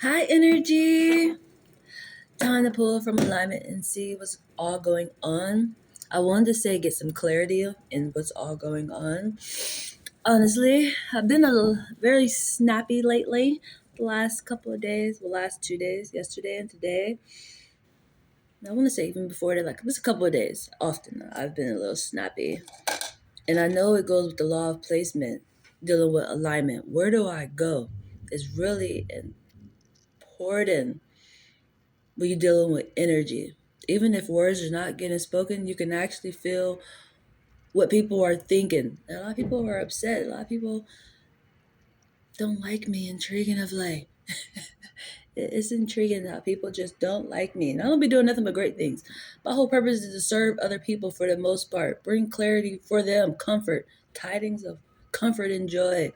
High energy. Time to pull from alignment and see what's all going on. I wanted to say get some clarity in what's all going on. Honestly, I've been a little very snappy lately. The last couple of days, the last 2 days, yesterday and today. I want to say even before that, like it was a couple of days. Often I've been a little snappy, and I know it goes with the law of placement, dealing with alignment. Where do I go? Is really important when you're dealing with energy. Even if words are not getting spoken, you can actually feel what people are thinking. And a lot of people are upset. A lot of people don't like me. Intriguing of like, it's intriguing how people just don't like me. And I don't be doing nothing but great things. My whole purpose is to serve other people for the most part, bring clarity for them, comfort, tidings of comfort and joy.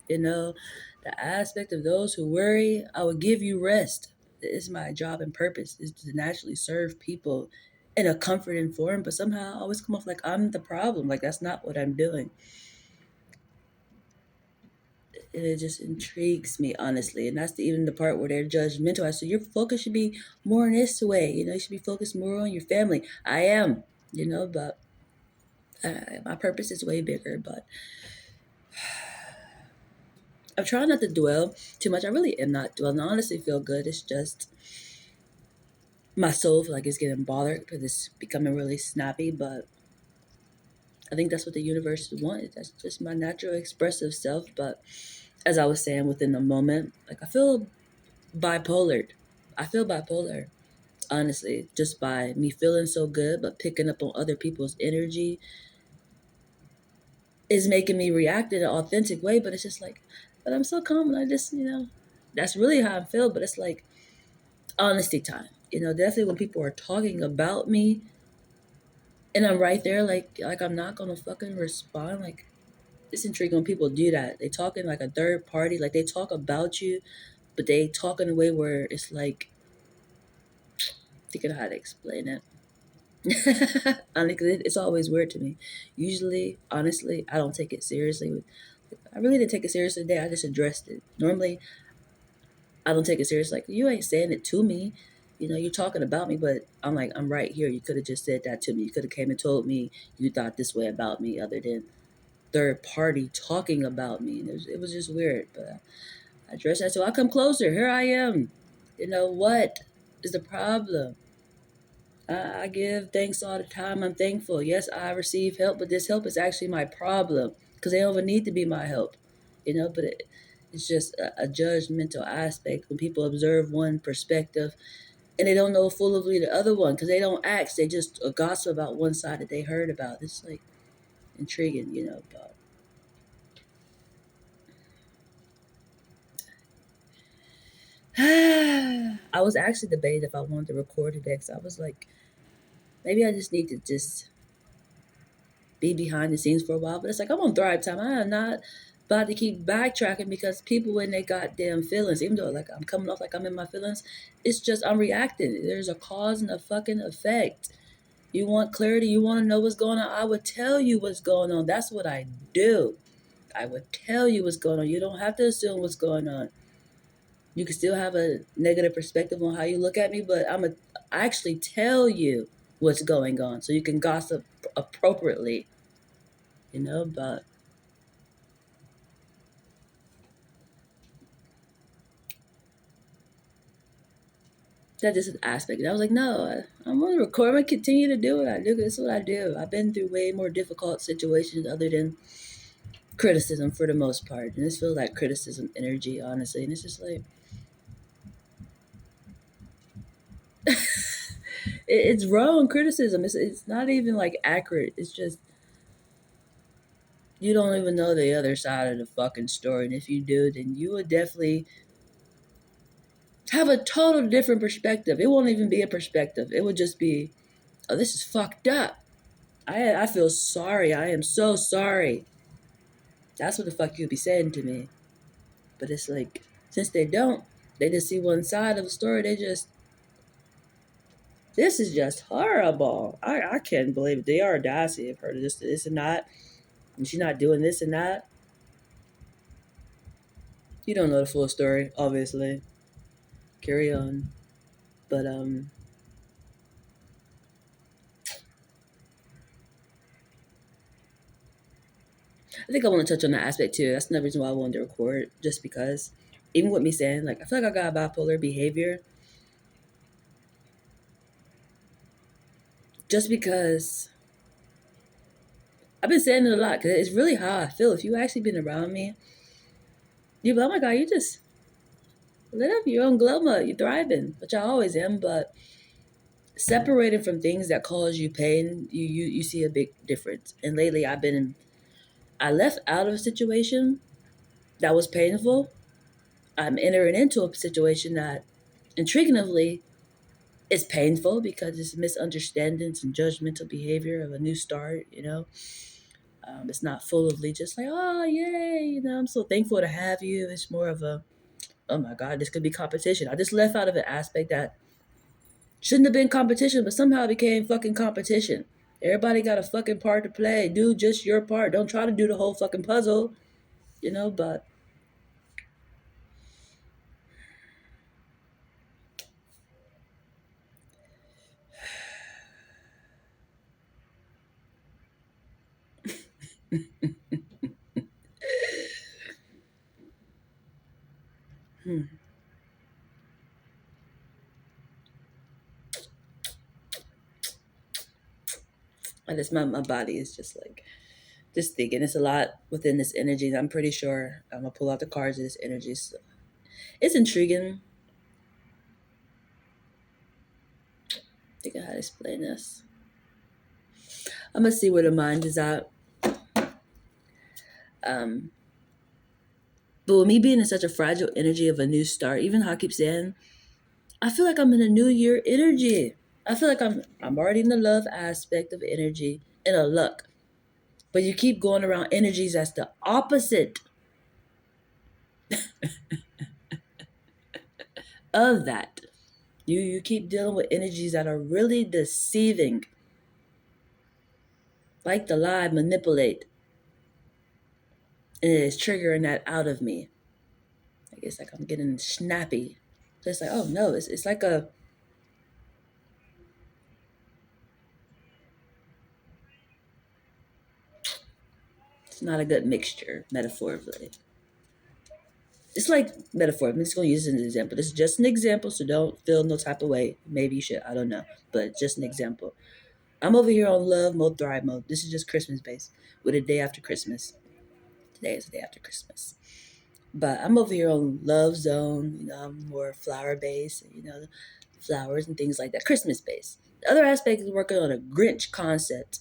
You know, the aspect of those who worry, I will give you rest. It's my job and purpose is to naturally serve people in a comforting form, but somehow I always come off like I'm the problem. Like that's not what I'm doing. And it just intrigues me, honestly. And that's even the part where they're judgmental. I said, your focus should be more in this way. You should be focused more on your family. I am, but my purpose is way bigger. But I'm trying not to dwell too much. I really am not dwelling. I honestly feel good. It's just my soul feel like it's getting bothered because it's becoming really snappy. But I think that's what the universe wanted. That's just my natural expressive self. But as I was saying, within the moment, like I feel bipolar. I feel bipolar, honestly, just by me feeling so good, but picking up on other people's energy is making me react in an authentic way. But it's just like, but I'm so calm. And I just, that's really how I feel. But it's like honesty time. Definitely when people are talking about me and I'm right there, like I'm not gonna fucking respond. Like it's intriguing when people do that. They talk in like a third party, like they talk about you, but they talk in a way where it's like thinking how to explain it. Honestly, it's always weird to me. Usually, honestly, I don't take it seriously. I really didn't take it seriously today. I just addressed it. Normally, I don't take it serious. Like you ain't saying it to me. You're talking about me, but I'm like, I'm right here. You could have just said that to me. You could have came and told me you thought this way about me, other than third party talking about me. And it was just weird. But I addressed that. So I come closer. Here I am. What is the problem? I give thanks all the time. I'm thankful. Yes, I receive help, but this help is actually my problem because they don't even need to be my help, But it's just a judgmental aspect when people observe one perspective and they don't know fully the other one because they don't ask. They just gossip about one side that they heard about. It's like intriguing, But I was actually debating if I wanted to record today because I was like, maybe I just need to just be behind the scenes for a while. But it's like I'm on Thrive Time. I am not about to keep backtracking because people in their goddamn feelings, even though like I'm coming off like I'm in my feelings, it's just I'm reacting. There's a cause and a fucking effect. You want clarity, you want to know what's going on. I would tell you what's going on. That's what I do. I would tell you what's going on. You don't have to assume what's going on. You can still have a negative perspective on how you look at me, but I actually tell you what's going on so you can gossip appropriately, but that's just an aspect. And I was like, no, I'm going to record. I'm going to continue to do what I do. 'Cause this is what I do. I've been through way more difficult situations other than criticism for the most part. And this feels like criticism energy, honestly. And it's just like, it's wrong criticism. It's not even like accurate. It's just, you don't even know the other side of the fucking story. And if you do, then you would definitely have a total different perspective. It won't even be a perspective. It would just be, oh, this is fucked up. I feel sorry. I am so sorry. That's what the fuck you'd be saying to me. But it's like, since they don't, they just see one side of the story. They just, this is just horrible. I can't believe it. The audacity of her to just this and that, and she's not doing this and that. You don't know the full story, obviously. carry on. But I think I want to touch on that aspect too. That's another reason why I wanted to record, just because, even with me saying, like, I feel like I got bipolar behavior, just because I've been saying it a lot, because it's really how I feel. If you actually been around me, you'd be like, oh my God, you just lit up your own glow mode. You're thriving, which I always am, but separated from things that cause you pain, you see a big difference. And lately, I left out of a situation that was painful. I'm entering into a situation that, intriguingly, is painful because it's misunderstandings and judgmental behavior of a new start. It's not full of just like, oh yay, I'm so thankful to have you. It's more of a, oh my God, this could be competition. I just left out of an aspect that shouldn't have been competition, but somehow it became fucking competition. Everybody got a fucking part to play. Do just your part. Don't try to do the whole fucking puzzle, but hmm, I just, my body is just like, just thinking it's a lot within this energy. And I'm pretty sure I'm gonna pull out the cards of this energy. So it's intriguing. Think of how to explain this. I'm gonna see where the mind is at. Um, but with me being in such a fragile energy of a new start, even how I keep saying, I feel like I'm in a new year energy. I feel like I'm already in the love aspect of energy and a luck. But you keep going around energies that's the opposite of that. You keep dealing with energies that are really deceiving, like the lie, manipulate, and it is triggering that out of me. I guess like I'm getting snappy. So it's like, oh no, it's like it's not a good mixture, metaphorically. It's like metaphor. I'm just gonna use it as an example. This is just an example, so don't feel no type of way. Maybe you should. I don't know, but just an example. I'm over here on love mode, thrive mode. This is just Christmas based, with a day after Christmas. Today is the day after Christmas, but I'm over here on love zone. I'm more flower based. Flowers and things like that. Christmas based. The other aspect is working on a Grinch concept.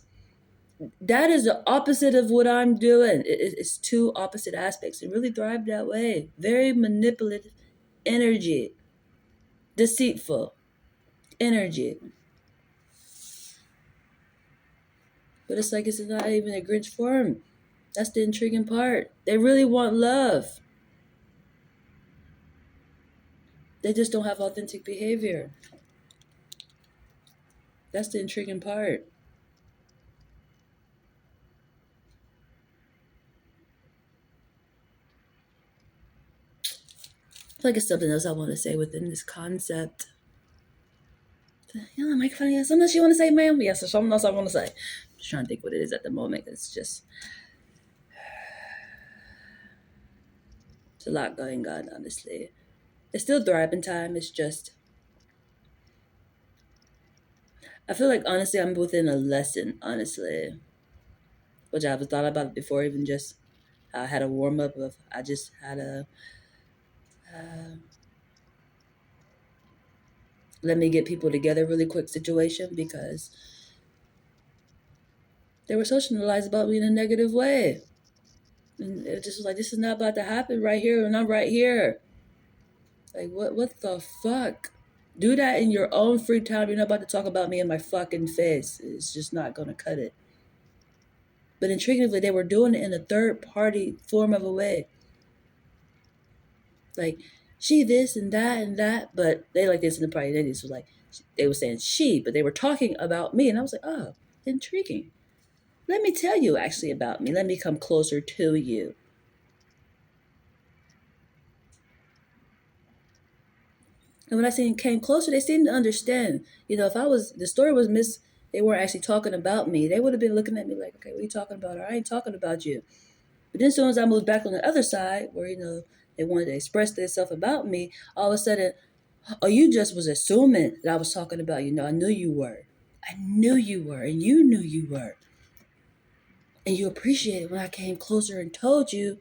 That is the opposite of what I'm doing. It's two opposite aspects and really thrive that way. Very manipulative energy, deceitful energy. But it's like it's not even a Grinch form. That's the intriguing part. They really want love. They just don't have authentic behavior. That's the intriguing part. I feel like it's something else I want to say within this concept. Make fun of something else you want to say, ma'am? Yes, there's something else I want to say. I'm just trying to think what it is at the moment. It's a lot going on, honestly. It's still thriving time. It's just, I feel like, honestly, I'm within a lesson, honestly, which I've thought about before, even just I had a warm up of, I just had a, uh, let me get people together really quick situation because they were socialized about me in a negative way. And it just was like, this is not about to happen right here, and I'm right here. Like, what the fuck? Do that in your own free time. You're not about to talk about me in my fucking face. It's just not gonna cut it. But intriguingly, they were doing it in a third party form of a way. Like, she this and that, but they like this in the party. They just was like, they were saying she, but they were talking about me. And I was like, oh, intriguing. Let me tell you actually about me. Let me come closer to you. And when I seen came closer, they seemed to understand. If the story was they weren't actually talking about me. They would have been looking at me like, okay, what are you talking about? Or I ain't talking about you. But then as soon as I moved back on the other side, where they wanted to express themselves about me, all of a sudden, oh, you just was assuming that I was talking about you. No, I knew you were. I knew you were, and you knew you were. And you appreciated when I came closer and told you.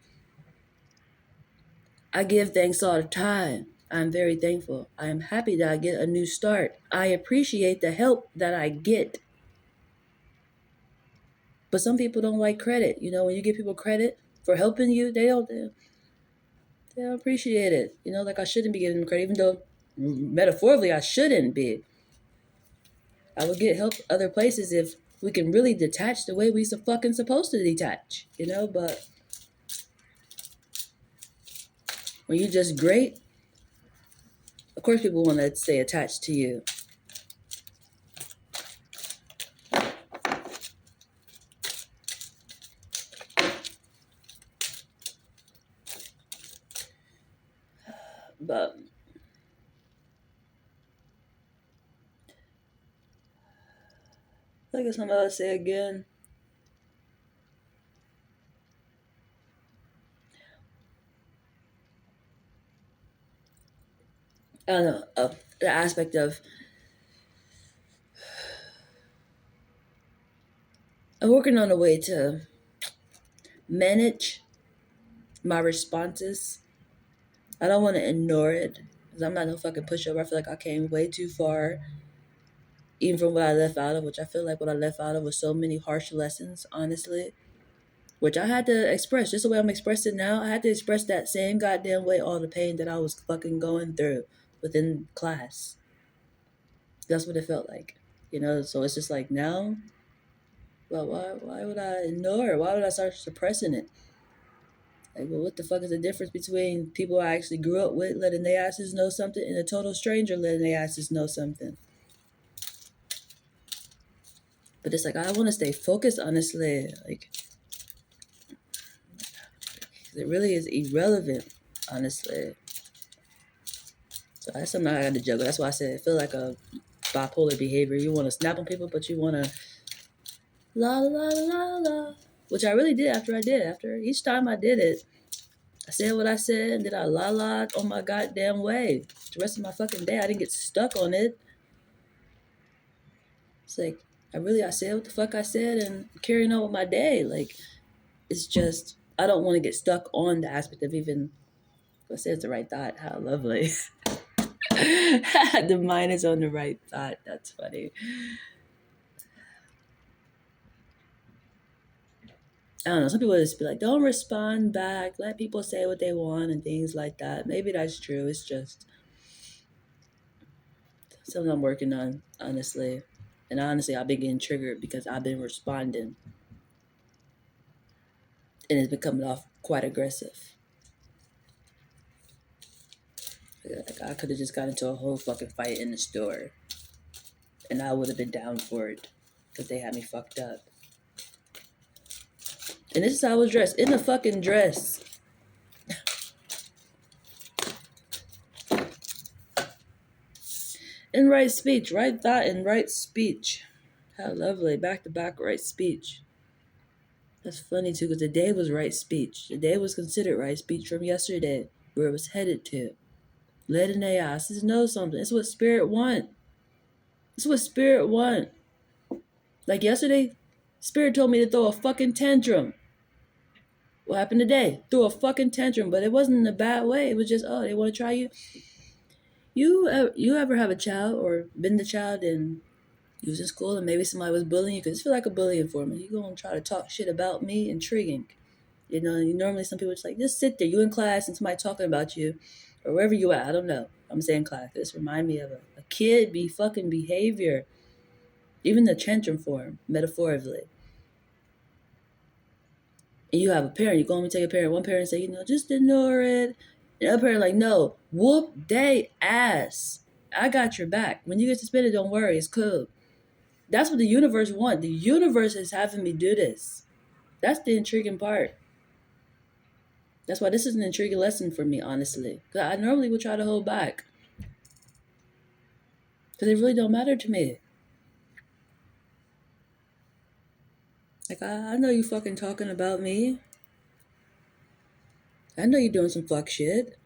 I give thanks all the time. I'm very thankful. I am happy that I get a new start. I appreciate the help that I get. But some people don't like credit. When you give people credit for helping you, they don't appreciate it. Like I shouldn't be giving them credit, even though metaphorically I shouldn't be. I would get help other places if we can really detach the way we fucking supposed to detach. But when you're just great, of course people want to stay attached to you. But like I'm about to say again, I don't know, the aspect of I'm working on a way to manage my responses. I don't want to ignore it because I'm not no fucking pushover. I feel like I came way too far, even from what I left out of, which I feel like what I left out of was so many harsh lessons, honestly, which I had to express. Just the way I'm expressing now, I had to express that same goddamn way, all the pain that I was fucking going through within class. That's what it felt like, So it's just like now, well, why would I ignore it? Why would I start suppressing it? Like, well, what the fuck is the difference between people I actually grew up with letting their asses know something and a total stranger letting their asses know something? But it's like, I want to stay focused, honestly. Like, it really is irrelevant, honestly. So that's something I got to juggle. That's why I said I feel like a bipolar behavior. You want to snap on people, but you want to la la la la, which I really did after I did. After each time I did it, I said what I said, and then I la la on my goddamn way. The rest of my fucking day, I didn't get stuck on it. It's like I said what the fuck I said and carrying on with my day. Like it's just I don't want to get stuck on the aspect of even I said it's the right thought. How lovely. The mind is on the right thought. That's funny. I don't know. Some people just be like, don't respond back. Let people say what they want and things like that. Maybe that's true. It's just something I'm working on, honestly. And honestly, I've been getting triggered because I've been responding and it's been coming off quite aggressive. Like I could have just got into a whole fucking fight in the store and I would have been down for it because they had me fucked up. And this is how I was dressed in a fucking dress. In right speech, right thought, and right speech. How lovely. Back to back right speech. That's funny too because the day was right speech. The day was considered right speech from yesterday, where it was headed to. Letting their asses know something. It's what spirit want. It's what spirit want. Like yesterday, spirit told me to throw a fucking tantrum. What happened today? Threw a fucking tantrum, but it wasn't in a bad way. It was just, oh, they want to try you. You ever have a child or been the child and you was in school and maybe somebody was bullying you? Because it feel like a bullying for me. You gonna try to talk shit about me? Intriguing. Normally some people just like, just sit there. You in class and somebody talking about you or wherever you at. I don't know. I'm saying class. This remind me of a kid be fucking behavior. Even the tantrum form, metaphorically. And you have a parent, you go home and take a parent. One parent say, just ignore it. The other parent like, no, whoop they ass. I got your back. When you get suspended, don't worry, it's cool. That's what the universe wants. The universe is having me do this. That's the intriguing part. That's why this is an intriguing lesson for me, honestly. Because I normally would try to hold back. But they really don't matter to me. Like, I know you fucking talking about me. I know you're doing some fuck shit.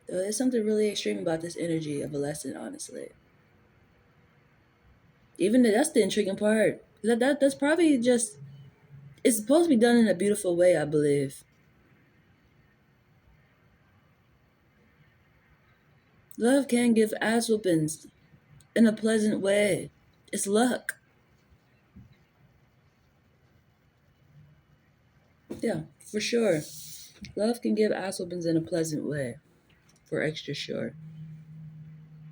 There's something really extreme about this energy of a lesson, honestly. Even that's the intriguing part. That's probably just, it's supposed to be done in a beautiful way, I believe. Love can give ass whoopings in a pleasant way. It's luck. Yeah, for sure. Love can give ass whoopings in a pleasant way. For extra sure.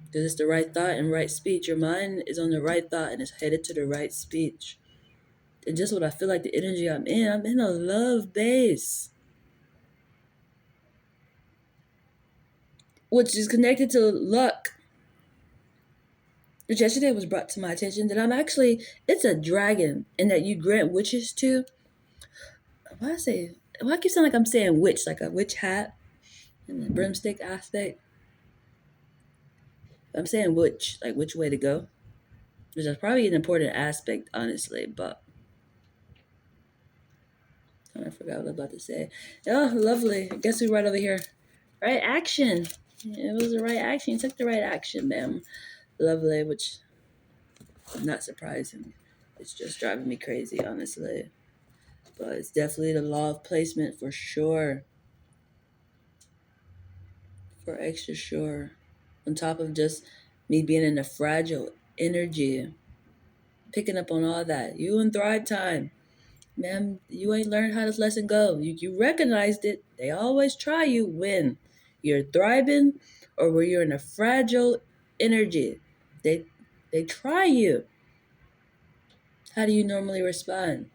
Because it's the right thought and right speech. Your mind is on the right thought and it's headed to the right speech. And just what I feel like the energy I'm in a love base, which is connected to luck. Which yesterday was brought to my attention that I'm actually, it's a dragon, and that you grant witches to. Why I keep sounding like I'm saying witch, like a witch hat and the broomstick aspect? I'm saying which, like which way to go, which is probably an important aspect, honestly. But I forgot what I was about to say. Oh, lovely. I guess we right over here. Right action. It was the right action. You took the right action, ma'am. Lovely, which is not surprising. It's just driving me crazy, honestly. But it's definitely the law of placement for sure. For extra sure. On top of just me being in a fragile energy, picking up on all that. You in Thrive Time. Ma'am, you ain't learned how this lesson go. You recognized it. They always try you when you're thriving or where you're in a fragile energy. They try you. How do you normally respond?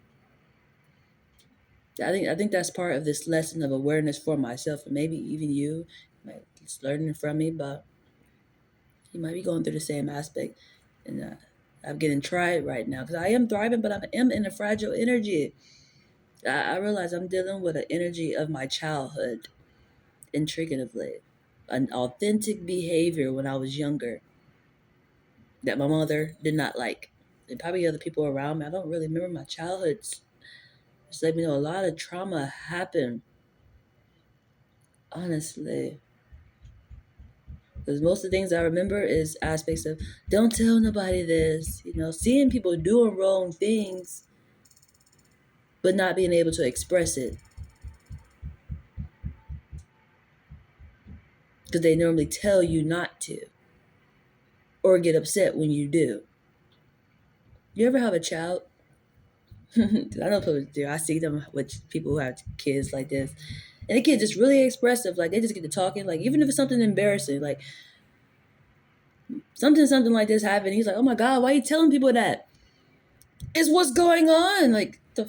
I think that's part of this lesson of awareness for myself and maybe even you. Like, it's learning from me, but you might be going through the same aspect. And I'm getting tried right now because I am thriving, but I am in a fragile energy. I realize I'm dealing with an energy of my childhood, intriguingly. An authentic behavior when I was younger that my mother did not like. And probably other people around me. I don't really remember my childhood. Just let me know a lot of trauma happened, honestly. Because most of the things I remember is aspects of don't tell nobody this, seeing people doing wrong things, but not being able to express it. Because they normally tell you not to, or get upset when you do. You ever have a child? I know people do. I see them with people who have kids like this. And the kid's just really expressive. Like, they just get to talking. Like, even if it's something embarrassing, like, something like this happened. He's like, oh my God, why are you telling people that? It's what's going on. Like, the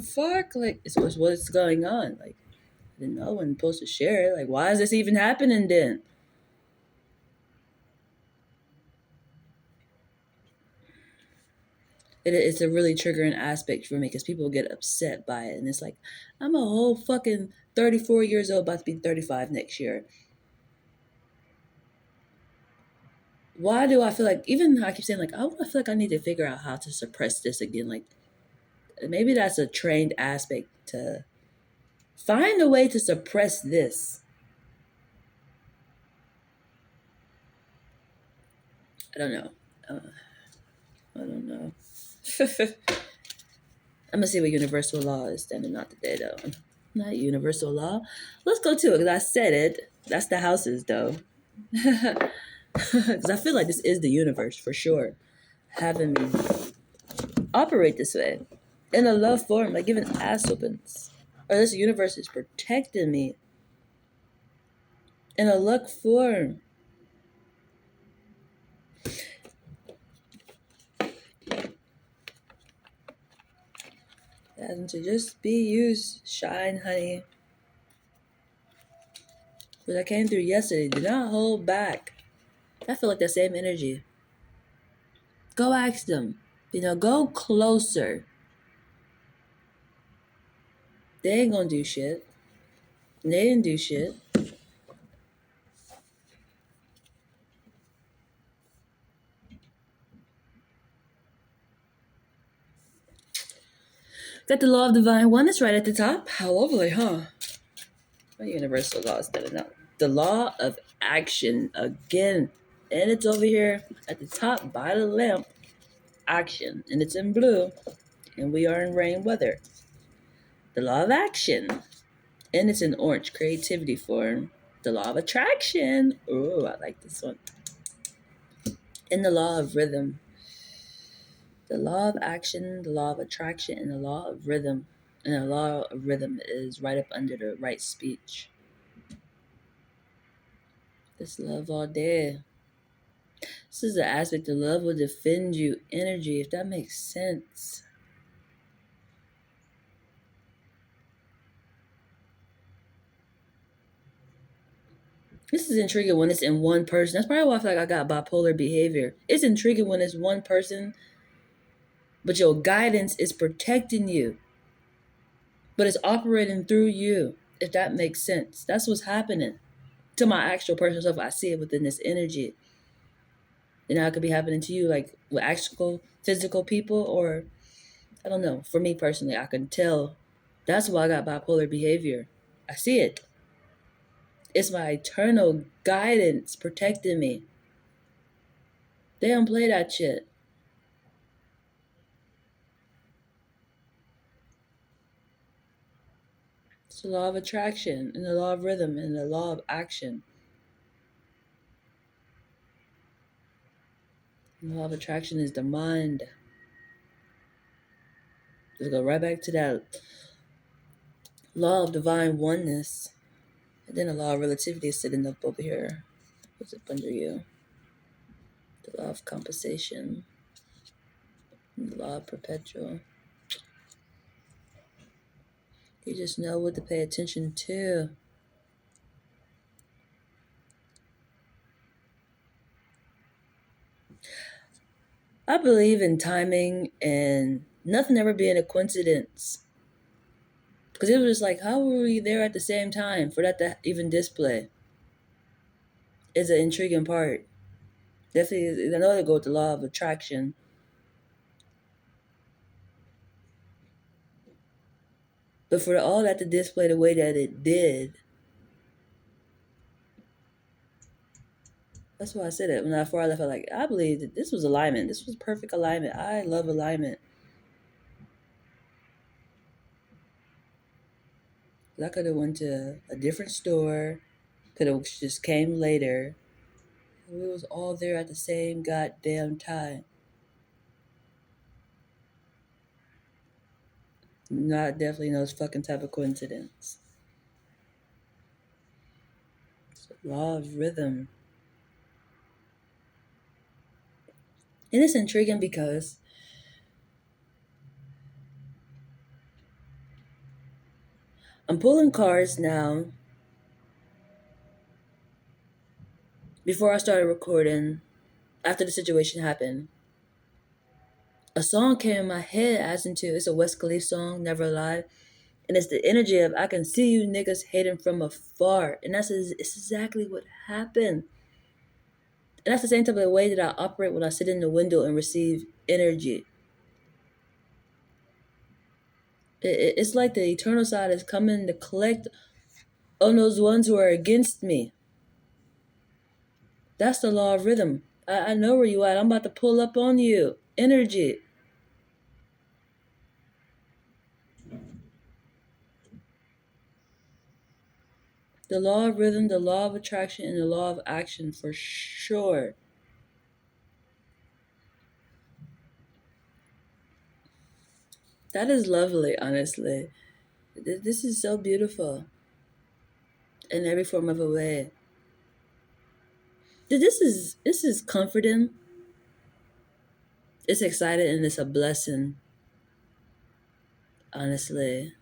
fuck? Like, it's what's going on. Like, I didn't know when I'm supposed to share it. Like, why is this even happening then? It's a really triggering aspect for me because people get upset by it. And it's like, I'm a whole fucking 34 years old, about to be 35 next year. Why do I feel like, even I keep saying, like, I feel like I need to figure out how to suppress this again. Like, maybe that's a trained aspect to find a way to suppress this. I don't know. I don't know. I'm gonna see what universal law is standing not today though. Not universal law. Let's go to it because I said it. That's the houses though. Because I feel like this is the universe for sure, having me operate this way in a love form, like giving ass whoopings. Or this universe is protecting me in a luck form. And to just be used, shine, honey. What I came through yesterday, do not hold back. I feel like that same energy. Go ask them. Go closer. They ain't gonna do shit. They didn't do shit. Got the law of divine oneness right at the top. How lovely, huh? My universal law is that enough. The law of action again. And it's over here at the top by the lamp. Action. And it's in blue. And we are in rain weather. The law of action. And it's in orange. Creativity form. The law of attraction. Ooh, I like this one. And the law of rhythm. The law of action, the law of attraction, and the law of rhythm. And the law of rhythm is right up under the right speech. This love all day. This is the aspect of love will defend you energy, if that makes sense. This is intriguing when it's in one person. That's probably why I feel like I got bipolar behavior. It's intriguing when it's one person, but your guidance is protecting you, but it's operating through you, if that makes sense. That's what's happening to my actual personal self. I see it within this energy. And now it could be happening to you, like with actual physical people, or I don't know. For me personally, I can tell. That's why I got bipolar behavior. I see it. It's my eternal guidance protecting me. They don't play that shit. It's the law of attraction and the law of rhythm and the law of action. The law of attraction is the mind. Let's go right back to that law of divine oneness. And then the law of relativity is sitting up over here. What's up under you? The law of compensation. And the law of perpetual. You just know what to pay attention to. I believe in timing and nothing ever being a coincidence. Because it was just like, how were we there at the same time for that to even display? Is an intriguing part. Definitely, I know they go with the law of attraction. But for all that to display the way that it did, that's why I said it. Before I left, I like, I believe that this was alignment. This was perfect alignment. I love alignment. I could have went to a different store. Could have just came later. We was all there at the same goddamn time. Not definitely no fucking type of coincidence. Law of rhythm. And it's intriguing because I'm pulling cards now. Before I started recording, after the situation happened, a song came in my head as into it's a West Khalifa song, Never Lie. And it's the energy of I can see you niggas hating from afar. And it's exactly what happened. And that's the same type of way that I operate when I sit in the window and receive energy. It's like the eternal side is coming to collect on those ones who are against me. That's the law of rhythm. I know where you at. I'm about to pull up on you. Energy. The law of rhythm, the law of attraction, and the law of action for sure. That is lovely, honestly. This is so beautiful in every form of a way. This is comforting. It's exciting and it's a blessing. Honestly,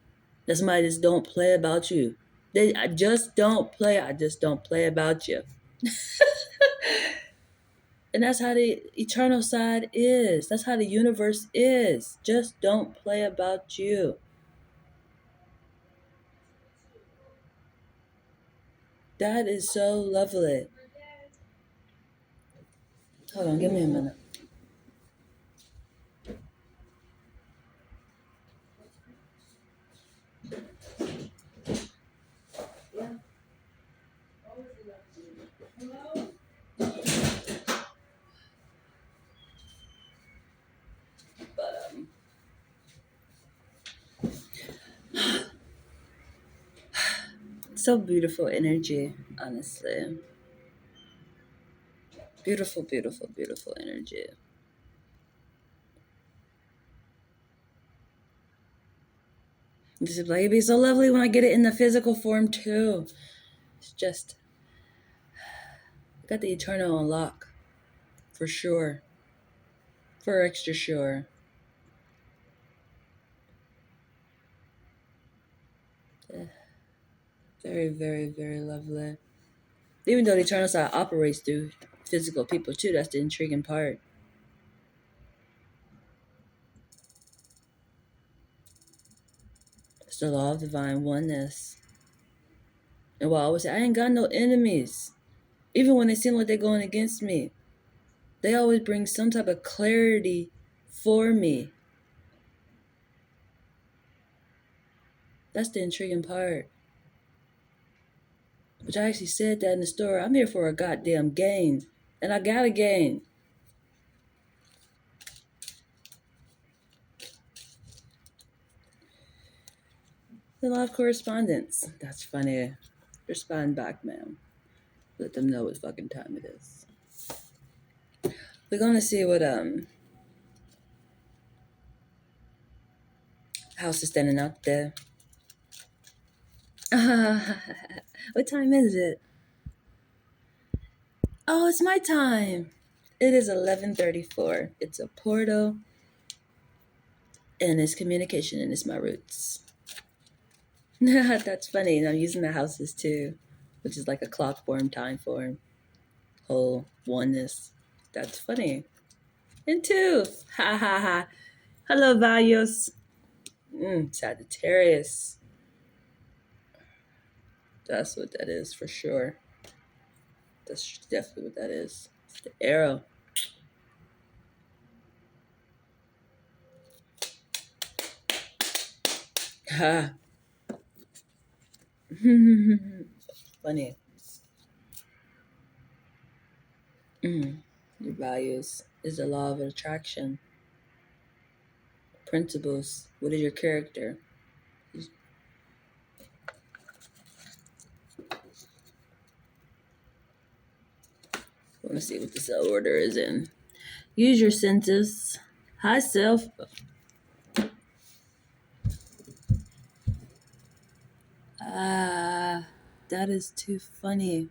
that somebody just don't play about you. I just don't play. I just don't play about you. And that's how the eternal side is. That's how the universe is. Just don't play about you. That is so lovely. Hold on, give me a minute. But so beautiful energy, honestly. Beautiful, beautiful, beautiful energy. This is like it'd be so lovely when I get it in the physical form too. It's just I got the eternal on lock for sure, for extra sure. Yeah, very, very, very lovely. Even though the eternal side operates through physical people too, that's the intriguing part. It's the law of divine oneness. And while I always say I ain't got no enemies, even when they seem like they're going against me, they always bring some type of clarity for me. That's the intriguing part. Which I actually said that in the store. I'm here for a goddamn gain. And I got a gain. The live correspondence. That's funny. Respond back, ma'am. Let them know what fucking time it is. We're gonna see what house is standing out there. What time is it? Oh, it's my time. It is 11:34. It's a portal, and it's communication, and it's my roots. That's funny. And I'm using the houses too, which is like a clock form, time form, whole oneness. That's funny. And two. Ha ha ha. Hello, Valios. Sagittarius. That's what that is for sure. That's definitely what that is. It's the arrow. Ha. Funny. Your values is the law of attraction. Principles. What is your character? I want to see what this order is in. Use your senses. Hi, self. Ah, that is too funny.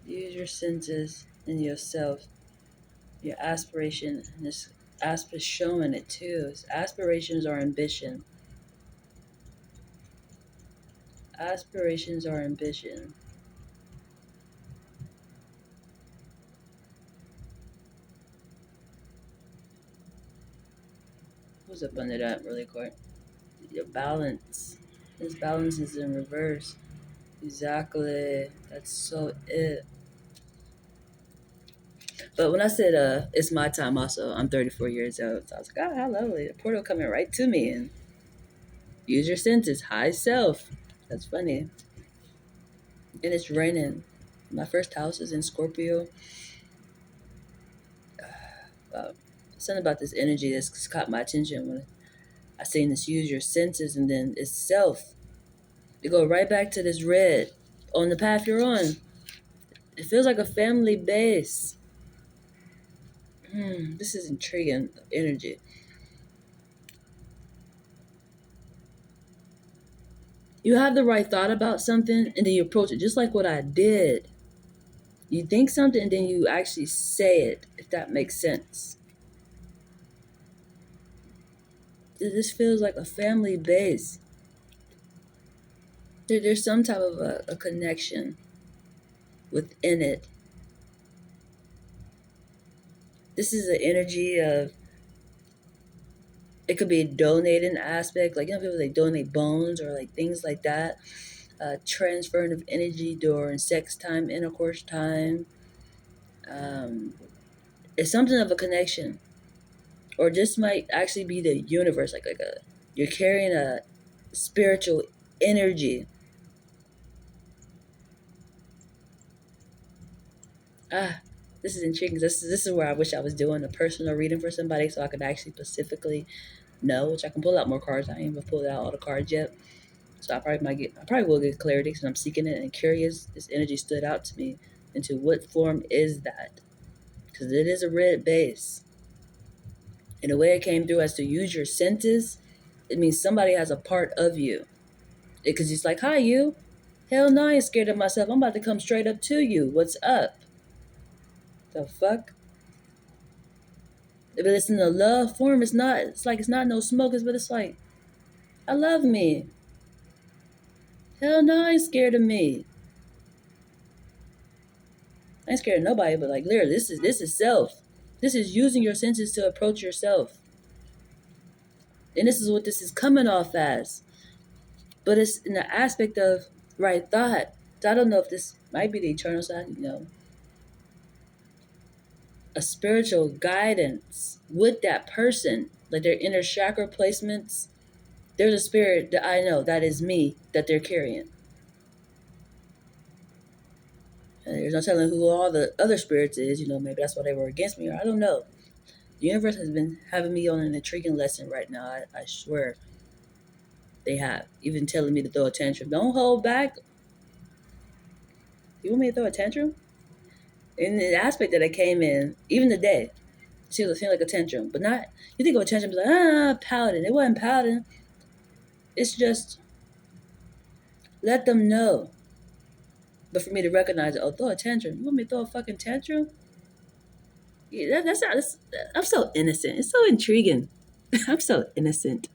Use your senses in yourself. Your aspiration. And this is showing it too. It's aspirations are ambition. Aspirations are ambition. What's up under that really quick? Your balance. This balance is in reverse. Exactly. That's so it. But when I said it's my time also, I'm 34 years old. So I was like, oh, how lovely. The portal coming right to me and use your senses, high self. That's funny. And it's raining. My first house is in Scorpio. Something about this energy that's caught my attention when I seen this use your senses and then it's self. You go right back to this red on the path you're on. It feels like a family base. This is intriguing energy. You have the right thought about something and then you approach it just like what I did. You think something and then you actually say it, if that makes sense. This feels like a family base. There's some type of a connection within it. This is the energy of, it could be a donating aspect, like, people like donate bones or like things like that. Transferring of energy during sex time, intercourse time. Um, it's something of a connection, or just might actually be the universe, like a, you're carrying a spiritual energy. Ah, this is intriguing. This is where I wish I was doing a personal reading for somebody, so I could actually specifically know, which I can pull out more cards. I ain't even pulled out all the cards yet. So I probably will get clarity because I'm seeking it and curious. This energy stood out to me into what form is that? Because it is a red base. And the way it came through as to use your senses, it means somebody has a part of you. Because it's like, hi, you. Hell no, I ain't scared of myself. I'm about to come straight up to you. What's up? The fuck? But it's in the love form. It's not, it's like, it's not no smokers, but it's like, I love me. Hell no, I ain't scared of me. I ain't scared of nobody, but like, literally, this is self. This is using your senses to approach yourself. And this is what this is coming off as. But it's in the aspect of right thought. So I don't know if this might be the eternal side, a spiritual guidance with that person, like their inner chakra placements. There's a spirit that I know that is me that they're carrying. And there's no telling who all the other spirits is. Maybe that's why they were against me, or I don't know. The universe has been having me on an intriguing lesson right now. I swear they have. Even telling me to throw a tantrum. Don't hold back. You want me to throw a tantrum? In the aspect that I came in, even today, she was feeling like a tantrum, but not. You think of a tantrum, like pouting. It wasn't pouting. It's just let them know. But for me to recognize, oh, throw a tantrum. You want me to throw a fucking tantrum? Yeah, that's not. I'm so innocent. It's so intriguing. I'm so innocent.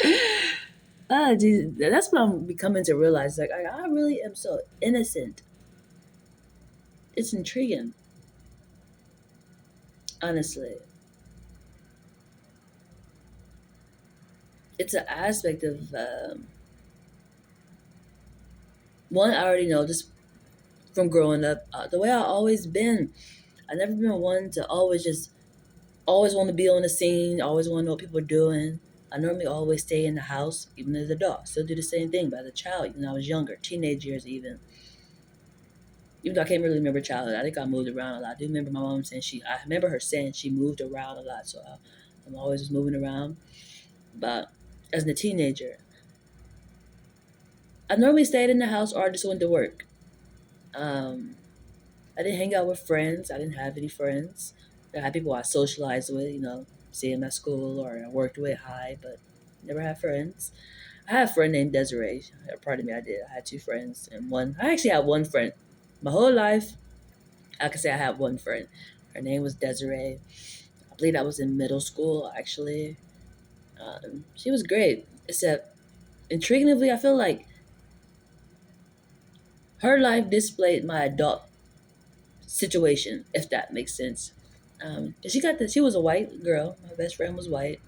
Geez, that's what I'm becoming to realize. Like, I really am so innocent. It's intriguing, honestly. It's an aspect of one I already know just from growing up. The way I always been. I never been one to always want to be on the scene, always want to know what people are doing. I normally always stay in the house, even as a adult. Still do the same thing, but as a child, I was younger, teenage years even. Even though I can't really remember childhood, I think I moved around a lot. I do remember my mom saying I remember her saying she moved around a lot, so I'm always just moving around. But as a teenager, I normally stayed in the house or I just went to work. Um, I didn't hang out with friends. I didn't have any friends. I had people I socialized with, see them at school or I worked with high, but never had friends. I had a friend named Desiree. Pardon me, I did. I had two friends, and I actually had one friend. My whole life, I could say I had one friend. Her name was Desiree. I believe I was in middle school, actually. She was great, except intriguingly, I feel like her life displayed my adult situation, if that makes sense. She was a white girl. My best friend was white.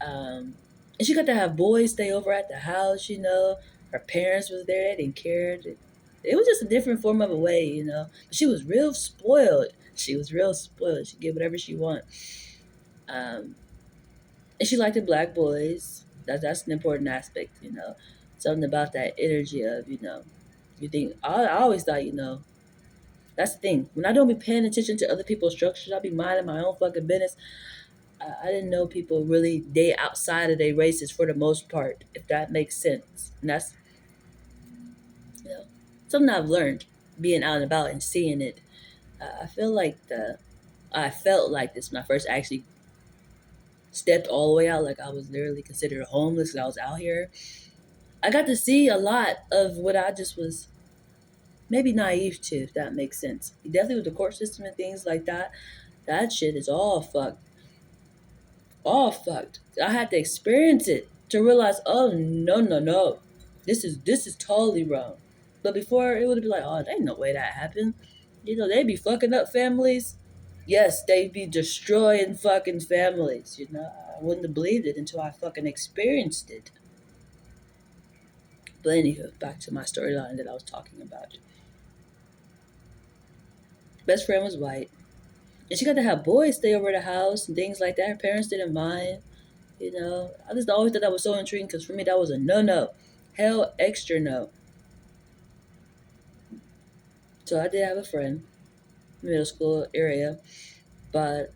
And she got to have boys stay over at the house. Her parents was there. They didn't care. It was just a different form of a way. But she was real spoiled. She was real spoiled. She get whatever she want. Um, and she liked the black boys. That's an important aspect. Something about that energy of you think I always thought that's the thing. When I don't be paying attention to other people's structures, I'll be minding my own fucking business. I didn't know people really date outside of their races for the most part, if that makes sense. And that's you know something I've learned being out and about and seeing it. I felt like this when I first actually stepped all the way out. Like I was literally considered homeless because I was out here. I got to see a lot of what I just was maybe naive to, if that makes sense. Definitely with the court system and things like that. That shit is all fucked. I had to experience it to realize, oh no no no, This is totally wrong. But before it would be like, oh, there ain't no way that happened. They'd be fucking up families. Yes, they'd be destroying fucking families. I wouldn't have believed it until I fucking experienced it. But anywho, back to my storyline that I was talking about. Best friend was white. And she got to have boys stay over the house and things like that. Her parents didn't mind. I just always thought that was so intriguing because for me that was a no. Hell extra no. So I did have a friend, middle school area, but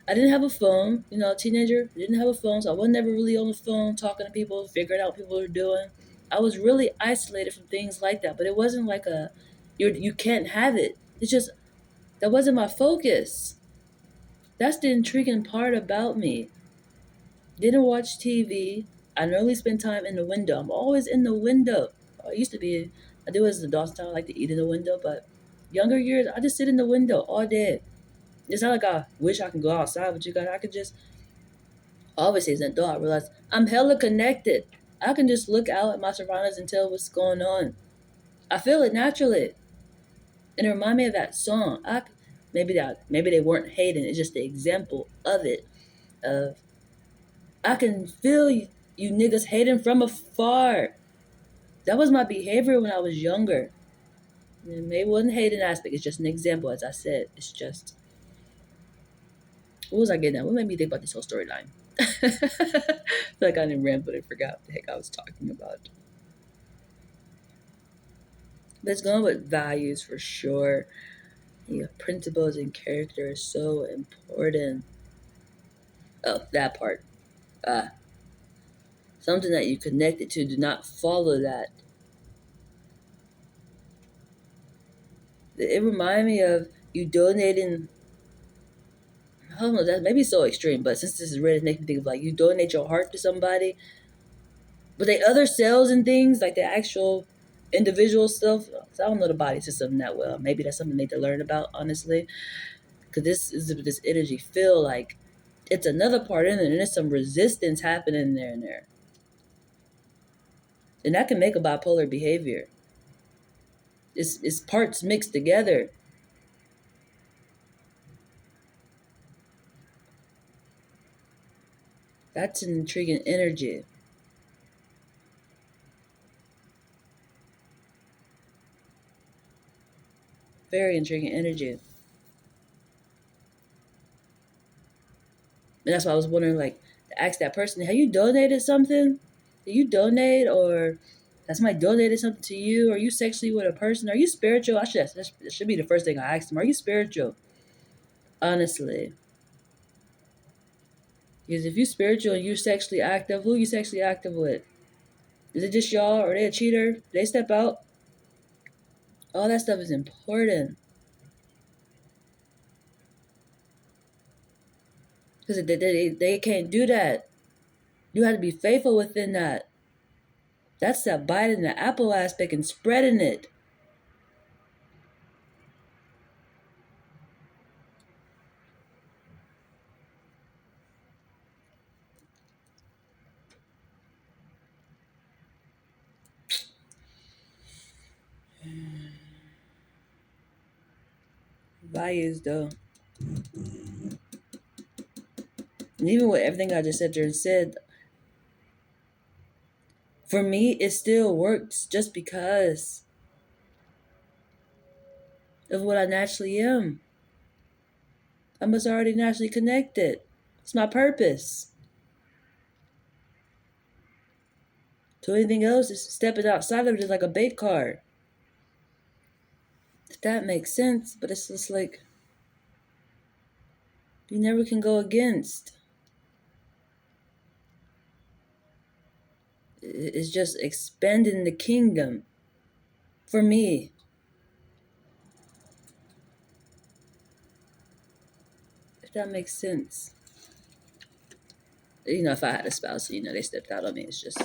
I didn't have a phone. Teenager, didn't have a phone, so I wasn't never really on the phone talking to people, figuring out what people were doing. I was really isolated from things like that, but it wasn't like you can't have it. It's just that wasn't my focus. That's the intriguing part about me. Didn't watch TV. I normally spend time in the window. I'm always in the window. I used to be. I do as an adult time. I like to eat in the window, but younger years, I just sit in the window all day. It's not like I wish I could go outside, but I could just. Obviously, as an adult, I realized I'm hella connected. I can just look out at my surroundings and tell what's going on. I feel it naturally, and it reminds me of that song. Maybe they weren't hating. It's just the example of it. Of I can feel you niggas hating from afar. That was my behavior when I was younger. And maybe it wasn't hating aspect. It's just an example, as I said. It's just what was I getting at? What made me think about this whole storyline? I feel like I didn't ramble and forgot what the heck I was talking about. But it's going with values for sure. Principles and character is so important. Oh, that part. Uh, Something that you connected to, do not follow that. It reminded me of you donating. I don't know, that may be so extreme, but since this is red, it makes me think of like you donate your heart to somebody, but the other cells and things, like the actual individual stuff, I don't know the body system that well. Maybe that's something they need to learn about, honestly. Because this energy feel like it's another part in it, and there's some resistance happening there and there. And that can make a bipolar behavior. It's parts mixed together. That's an intriguing energy. Very intriguing energy. And that's why I was wondering, like, to ask that person, have you donated something? Did you donate, or has somebody donated something to you? Are you sexually with a person? Are you spiritual? That should be the first thing I ask them. Are you spiritual? Honestly. Because if you spiritual and you sexually active, who you sexually active with? Is it just y'all? Or are they a cheater? Did they step out? All that stuff is important. Because they can't do that. You have to be faithful within that. That's that biting the apple aspect and spreading it. Values, though. And even with everything I just said there and said, for me, it still works just because of what I naturally am. I must already naturally connected. It's my purpose. So anything else is stepping outside of it is like a bait card. If that makes sense, but it's just like you never can go against. It's just expanding the kingdom for me. If that makes sense. If I had a spouse, they stepped out on me. It's just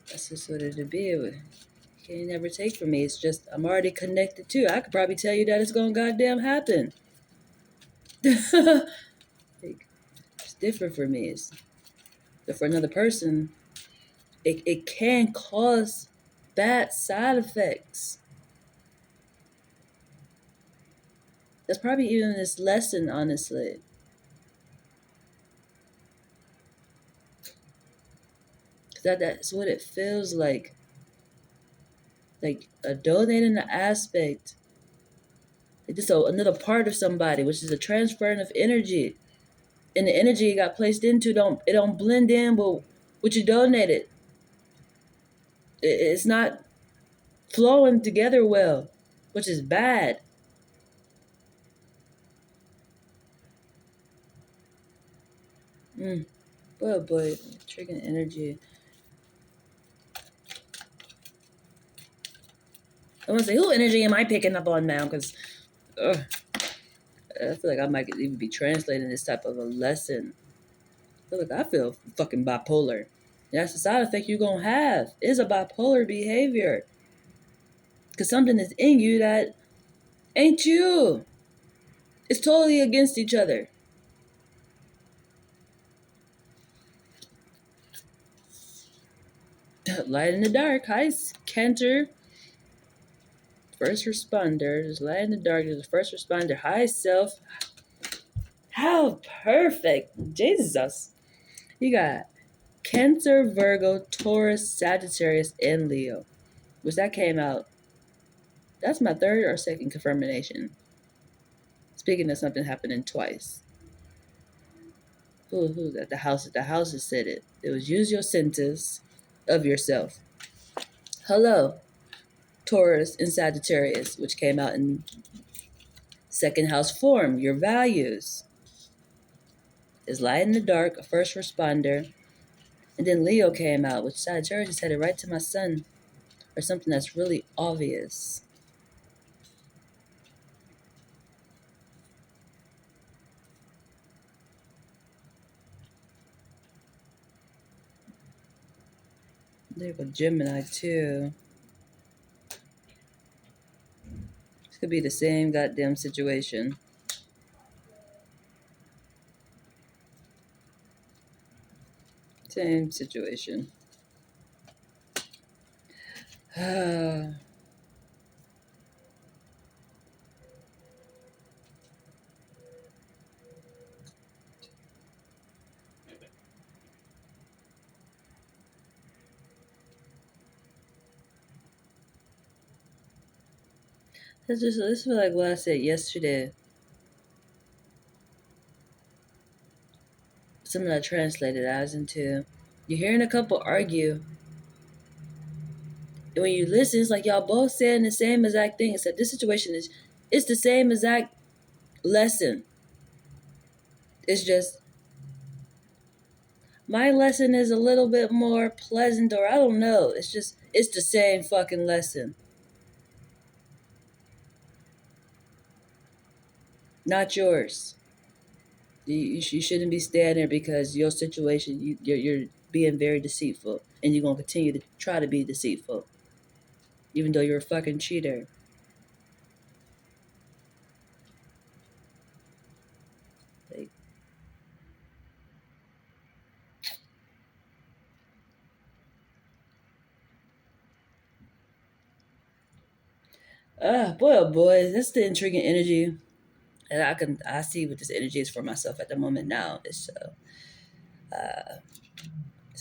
that's just what it'd be. You can't never take from me. It's just I'm already connected to. I could probably tell you that it's gonna goddamn happen. Like, it's different for me. But for another person, it can cause bad side effects. That's probably even this lesson, honestly. 'Cause that's what it feels like a donating an aspect, like just another part of somebody, which is a transferring of energy. And the energy it got placed into don't blend in with what you donated. It's not flowing together well, which is bad. Mm. Boy, triggering energy. I want to say, who energy am I picking up on now? Because I feel like I might even be translating this type of a lesson. I feel fucking bipolar. That's the side effect you're gonna have is a bipolar behavior. Because something is in you that ain't you. It's totally against each other. Light in the dark. Hi, Cantor. First responder. There's light in the dark. There's a first responder. Hi, self. How perfect. Jesus. You got Cancer, Virgo, Taurus, Sagittarius, and Leo. Which that came out. That's my third or second confirmation. Speaking of something happening twice. Who's that? The house has said it. It was use your senses of yourself. Hello, Taurus and Sagittarius, which came out in second house form. Your values is light in the dark, a first responder. And then Leo came out, which Sagittarius had it right to my sun, or something that's really obvious. There go Gemini too. This could be the same goddamn situation. Same situation. This is like what I said yesterday. Something I translated as into. You're hearing a couple argue, and when you listen, it's like y'all both saying the same exact thing. Except this situation is, it's the same exact lesson. It's just my lesson is a little bit more pleasant, or I don't know. It's the same fucking lesson, not yours. You shouldn't be staying there because your situation, you're being very deceitful, and you're gonna continue to try to be deceitful, even though you're a fucking cheater. Like, boy, oh boy, that's the intriguing energy, and I see what this energy is for myself at the moment now. It's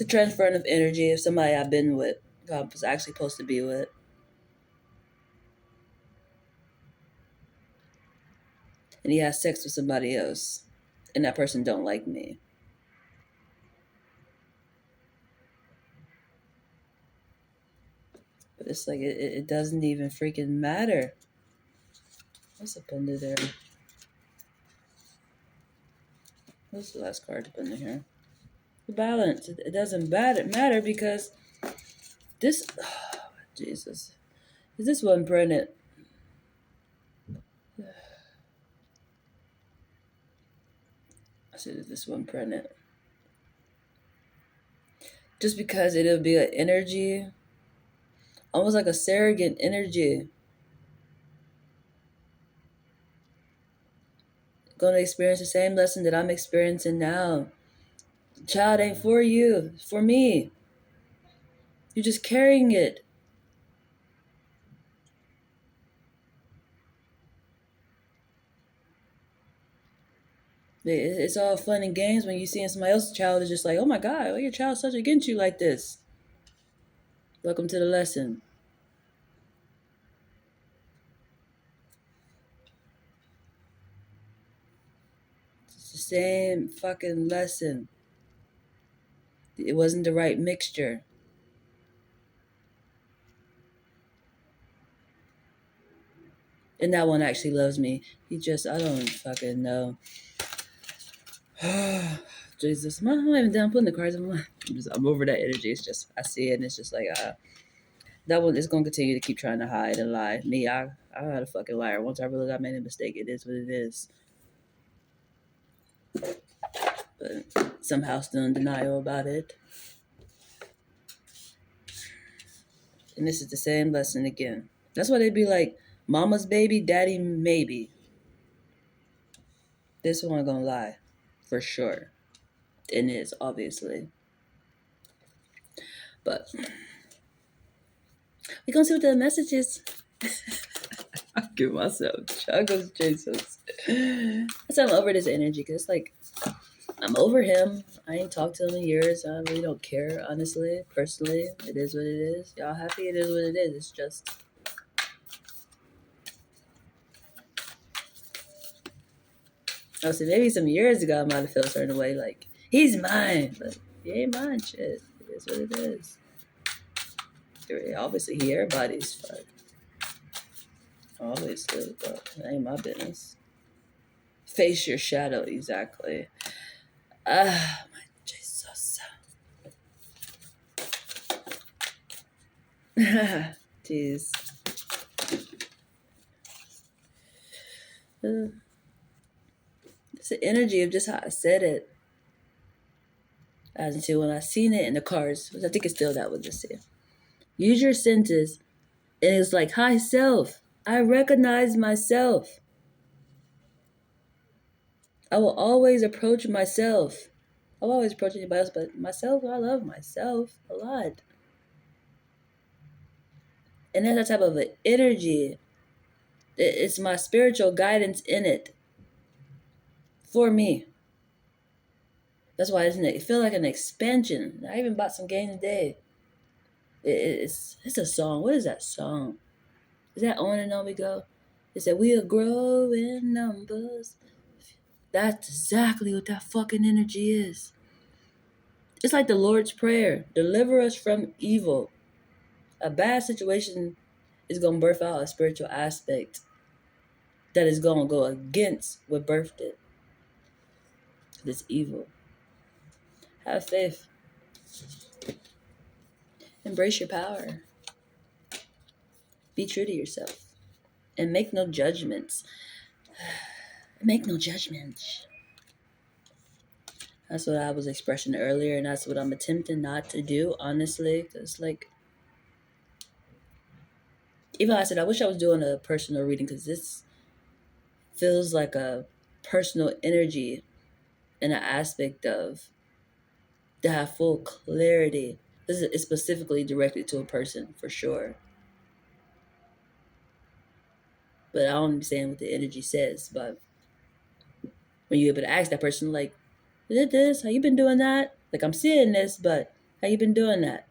a transferring of energy of somebody I've been with, who I was actually supposed to be with, and he has sex with somebody else, and that person don't like me. But it's like it doesn't even freaking matter. What's up under there? What's the last card up under here? The balance. It doesn't matter because this. Oh, Jesus. Is this one pregnant? I said, is this one pregnant? Just because it'll be an energy, almost like a surrogate energy. Going to experience the same lesson that I'm experiencing now. Child ain't for you, it's for me. You're just carrying it. It's all fun and games when you seeing somebody else's child is just like, oh my God, why your child's such against you like this? Welcome to the lesson. It's the same fucking lesson. It wasn't the right mixture. And that one actually loves me. He just, I don't fucking know. Jesus, I'm not even done putting the cards in. I'm over that energy. It's just, I see it and it's just like, that one is going to continue to keep trying to hide and lie. Me, I'm not a fucking liar. Once I realize I made a mistake, it is what it is. But somehow still in denial about it. And this is the same lesson again. That's why they be like, mama's baby, daddy maybe. This one gonna lie. For sure. It is, obviously. But we gonna see what the message is. I give myself chuckles, Jesus. That's why I'm over this energy, because like, I'm over him. I ain't talked to him in years. I really don't care, honestly. Personally, it is what it is. Y'all happy? It is what it is. It's just, I said maybe some years ago I might have felt a certain way, like he's mine, but he ain't mine. Shit, it is what it is. Obviously, he everybody's fuck. Obviously, but it ain't my business. Face your shadow, exactly. Ah, my Jesus. Jeez. It's the energy of just how I said it. As until when I seen it in the cars, which I think it's still that what just said. Use your senses. And it's like, hi self. I recognize myself. I will always approach myself. I'll always approach anybody else, but myself, I love myself a lot. And that's that type of an energy. It's my spiritual guidance in it for me. That's why it feel like an expansion. I even bought some games today. It's a song. What is that song? Is that On and On We Go? It said, we'll grow in numbers. That's exactly what that fucking energy is. It's like the Lord's Prayer. Deliver us from evil. A bad situation is going to birth out a spiritual aspect that is going to go against what birthed it. This evil. Have faith. Embrace your power. Be true to yourself. And make no judgments. Make no judgments. That's what I was expressing earlier, and that's what I'm attempting not to do, honestly. Because, like, even I said, I wish I was doing a personal reading, because this feels like a personal energy and an aspect of to have full clarity. This is specifically directed to a person for sure. But I don't understand what the energy says. But when you're able to ask that person, like, is it this? How you been doing that? Like, I'm seeing this, but how you been doing that?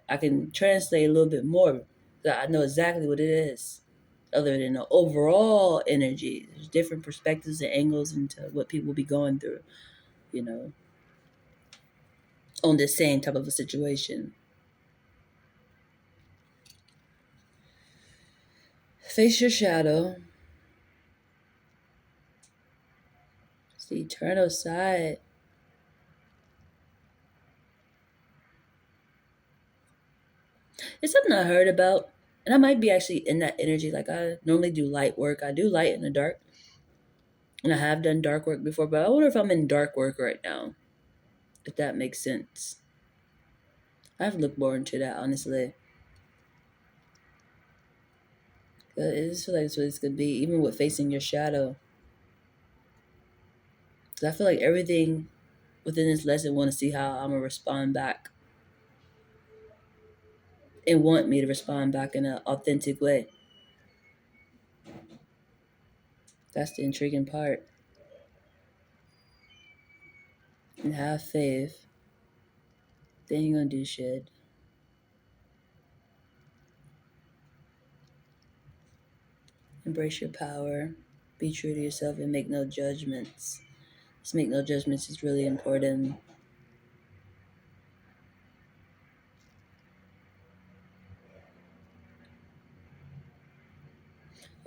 I can translate a little bit more. So I know exactly what it is. Other than the overall energy, there's different perspectives and angles into what people be going through, you know, on this same type of a situation. Face your shadow. It's the eternal side. It's something I heard about, and I might be actually in that energy. Like, I normally do light work. I do light in the dark, and I have done dark work before. But I wonder if I'm in dark work right now. If that makes sense. I have to look more into that, honestly. But it just feels like it's what it's gonna be, even with facing your shadow. Because I feel like everything. within this lesson want to see how I'm gonna respond back and want me to respond back in an authentic way. That's the intriguing part. And have faith. Then you're gonna do shit. Embrace your power. Be true to yourself and make no judgments. Just make no judgments is really important.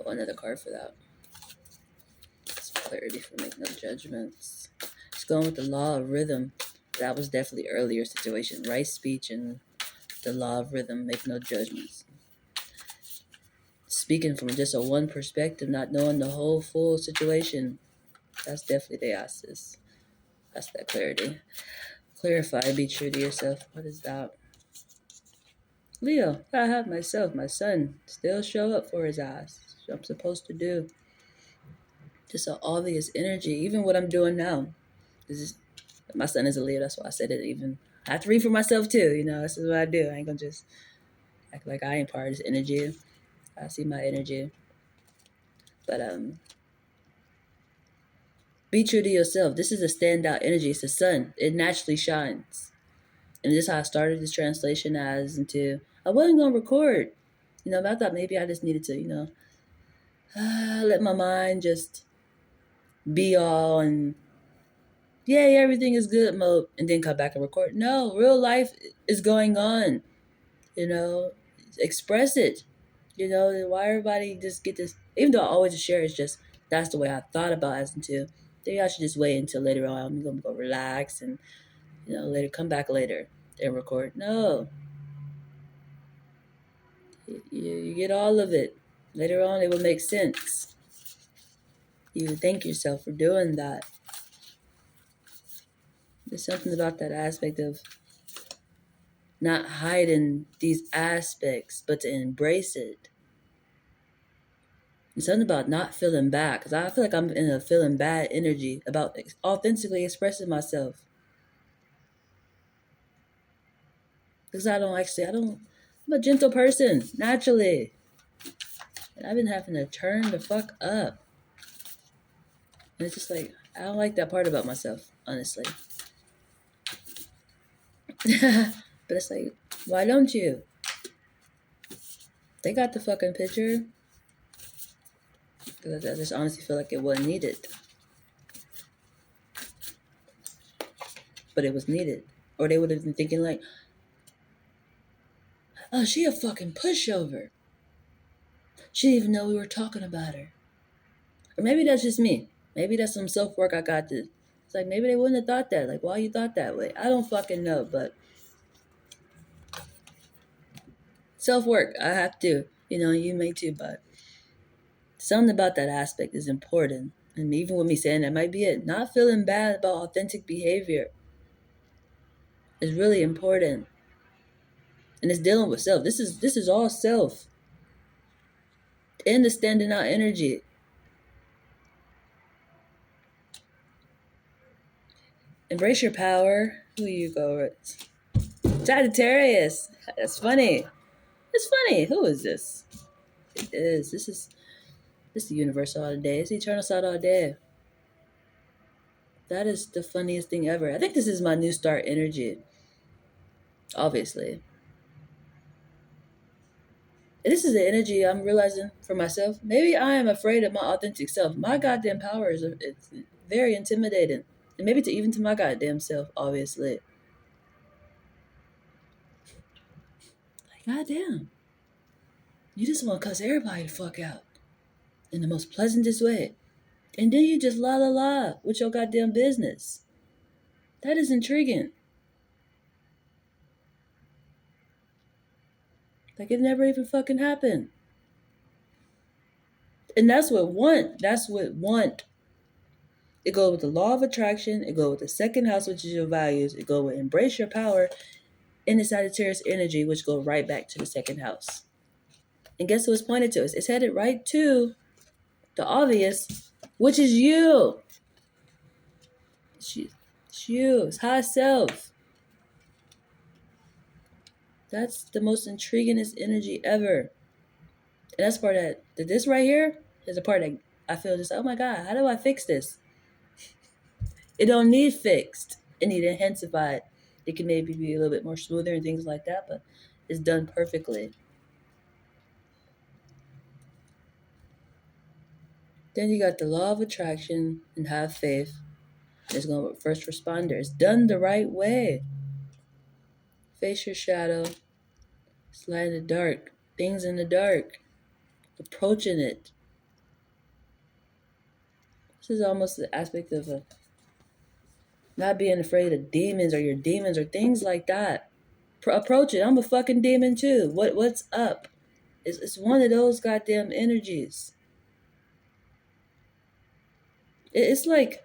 Oh, another card for that. It's clarity for make no judgments. Just going with the law of rhythm. That was definitely earlier situation. Right speech and the law of rhythm. Make no judgments. Speaking from just a one perspective, not knowing the whole full situation. That's definitely the assist. That's that clarity. Clarify, be true to yourself. What is that? Leo, I have myself, my son, still show up for his ass. That's what I'm supposed to do. Just an obvious energy, even what I'm doing now. This is, my son is a Leo, that's why I said it even. I have to read for myself too, this is what I do. I ain't gonna just act like I ain't part of this energy. I see my energy. But be true to yourself. This is a standout energy. It's the sun. It naturally shines. And this is how I started this translation as into I wasn't gonna record. But I thought maybe I just needed to, let my mind just be all and yay, everything is good mode and then come back and record. No, real life is going on. Express it. Why everybody just get this even though I always share it's just that's the way I thought about it as into maybe I should just wait until later on. I'm gonna go relax and later come back later and record. No. You get all of it. Later on it will make sense. You would thank yourself for doing that. There's something about that aspect of not hiding these aspects, but to embrace it. There's something about not feeling bad, because I feel like I'm in a feeling bad energy about authentically expressing myself. Because I'm a gentle person, naturally. And I've been having to turn the fuck up. And it's just like, I don't like that part about myself, honestly. But it's like, why don't you? They got the fucking picture. Because I just honestly feel like it wasn't needed. But it was needed. Or they would have been thinking like, oh, she a fucking pushover. She didn't even know we were talking about her. Or maybe that's just me. Maybe that's some self-work I got to. It's like, maybe they wouldn't have thought that. Like, why you thought that way? I don't fucking know, but self-work, I have to. You may too, but something about that aspect is important. And even with me saying that might be it. Not feeling bad about authentic behavior is really important. And it's dealing with self. This is all self. And the standing out energy. Embrace your power. Who you go with? Sagittarius. That's funny. It's funny. Who is this? It is. This is the universe all day. It's the eternal side all day. That is the funniest thing ever. I think this is my new start energy. Obviously. And this is the energy I'm realizing for myself. Maybe I am afraid of my authentic self. My goddamn power it's very intimidating. And maybe even to my goddamn self, obviously. Like, goddamn. You just want to cuss everybody the fuck out. In the most pleasantest way. And then you just la la la with your goddamn business. That is intriguing. Like it never even fucking happened. And that's what want. It goes with the law of attraction. It goes with the second house, which is your values. It goes with embrace your power in the Sagittarius energy, which go right back to the second house. And guess who it's pointed to? It's headed right to the obvious, which is you. She It's you. It's high self. That's the most intriguingest energy ever. And that's part that this right here is a part that I feel just, oh my God, how do I fix this? It don't need fixed. It need intensified. It can maybe be a little bit more smoother and things like that, but it's done perfectly. Then you got the law of attraction and have faith. It's going with first responders. Done the right way. Face your shadow. Slide in the dark. Things in the dark. Approaching it. This is almost the aspect of not being afraid of demons or your demons or things like that. Approach it. I'm a fucking demon too. What's up? It's one of those goddamn energies. It's like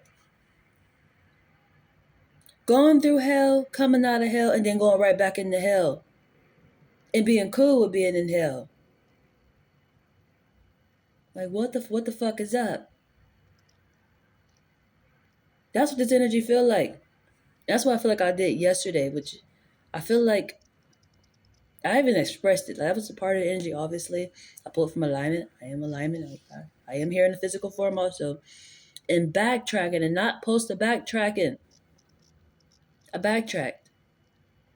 going through hell, coming out of hell, and then going right back into hell. And being cool with being in hell. Like what the fuck is up? That's what this energy feel like. That's what I feel like I did yesterday, which I feel like I even expressed it. Like, that was a part of the energy, obviously. I pulled from alignment. I am alignment. I am here in the physical form also. And backtracking and not post the backtracking. I backtracked.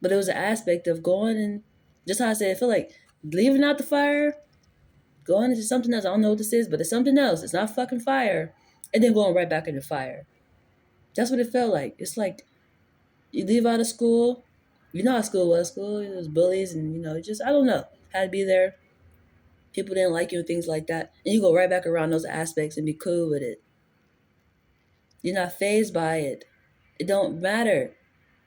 But it was an aspect of going and just how I said, I feel like leaving out the fire, going into something else. I don't know what this is, but it's something else. It's not fucking fire. And then going right back into fire. That's what it felt like. It's like you leave out of school. You know how school was. School, it was bullies and, just, I don't know. Had to be there. People didn't like you and things like that. And you go right back around those aspects and be cool with it. You're not phased by it. It don't matter.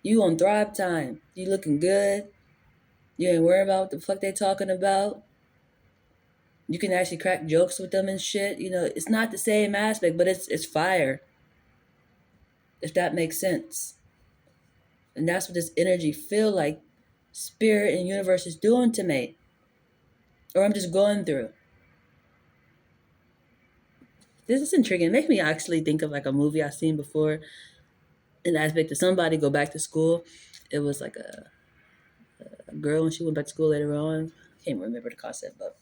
You on thrive time. You looking good. You ain't worried about what the fuck they talking about. You can actually crack jokes with them and shit. It's not the same aspect, but it's fire. If that makes sense. And that's what this energy feel like spirit and universe is doing to me. Or I'm just going through. This is intriguing. It makes me actually think of like a movie I've seen before. In the aspect of somebody go back to school. It was like a girl when she went back to school later on. I can't remember the concept, but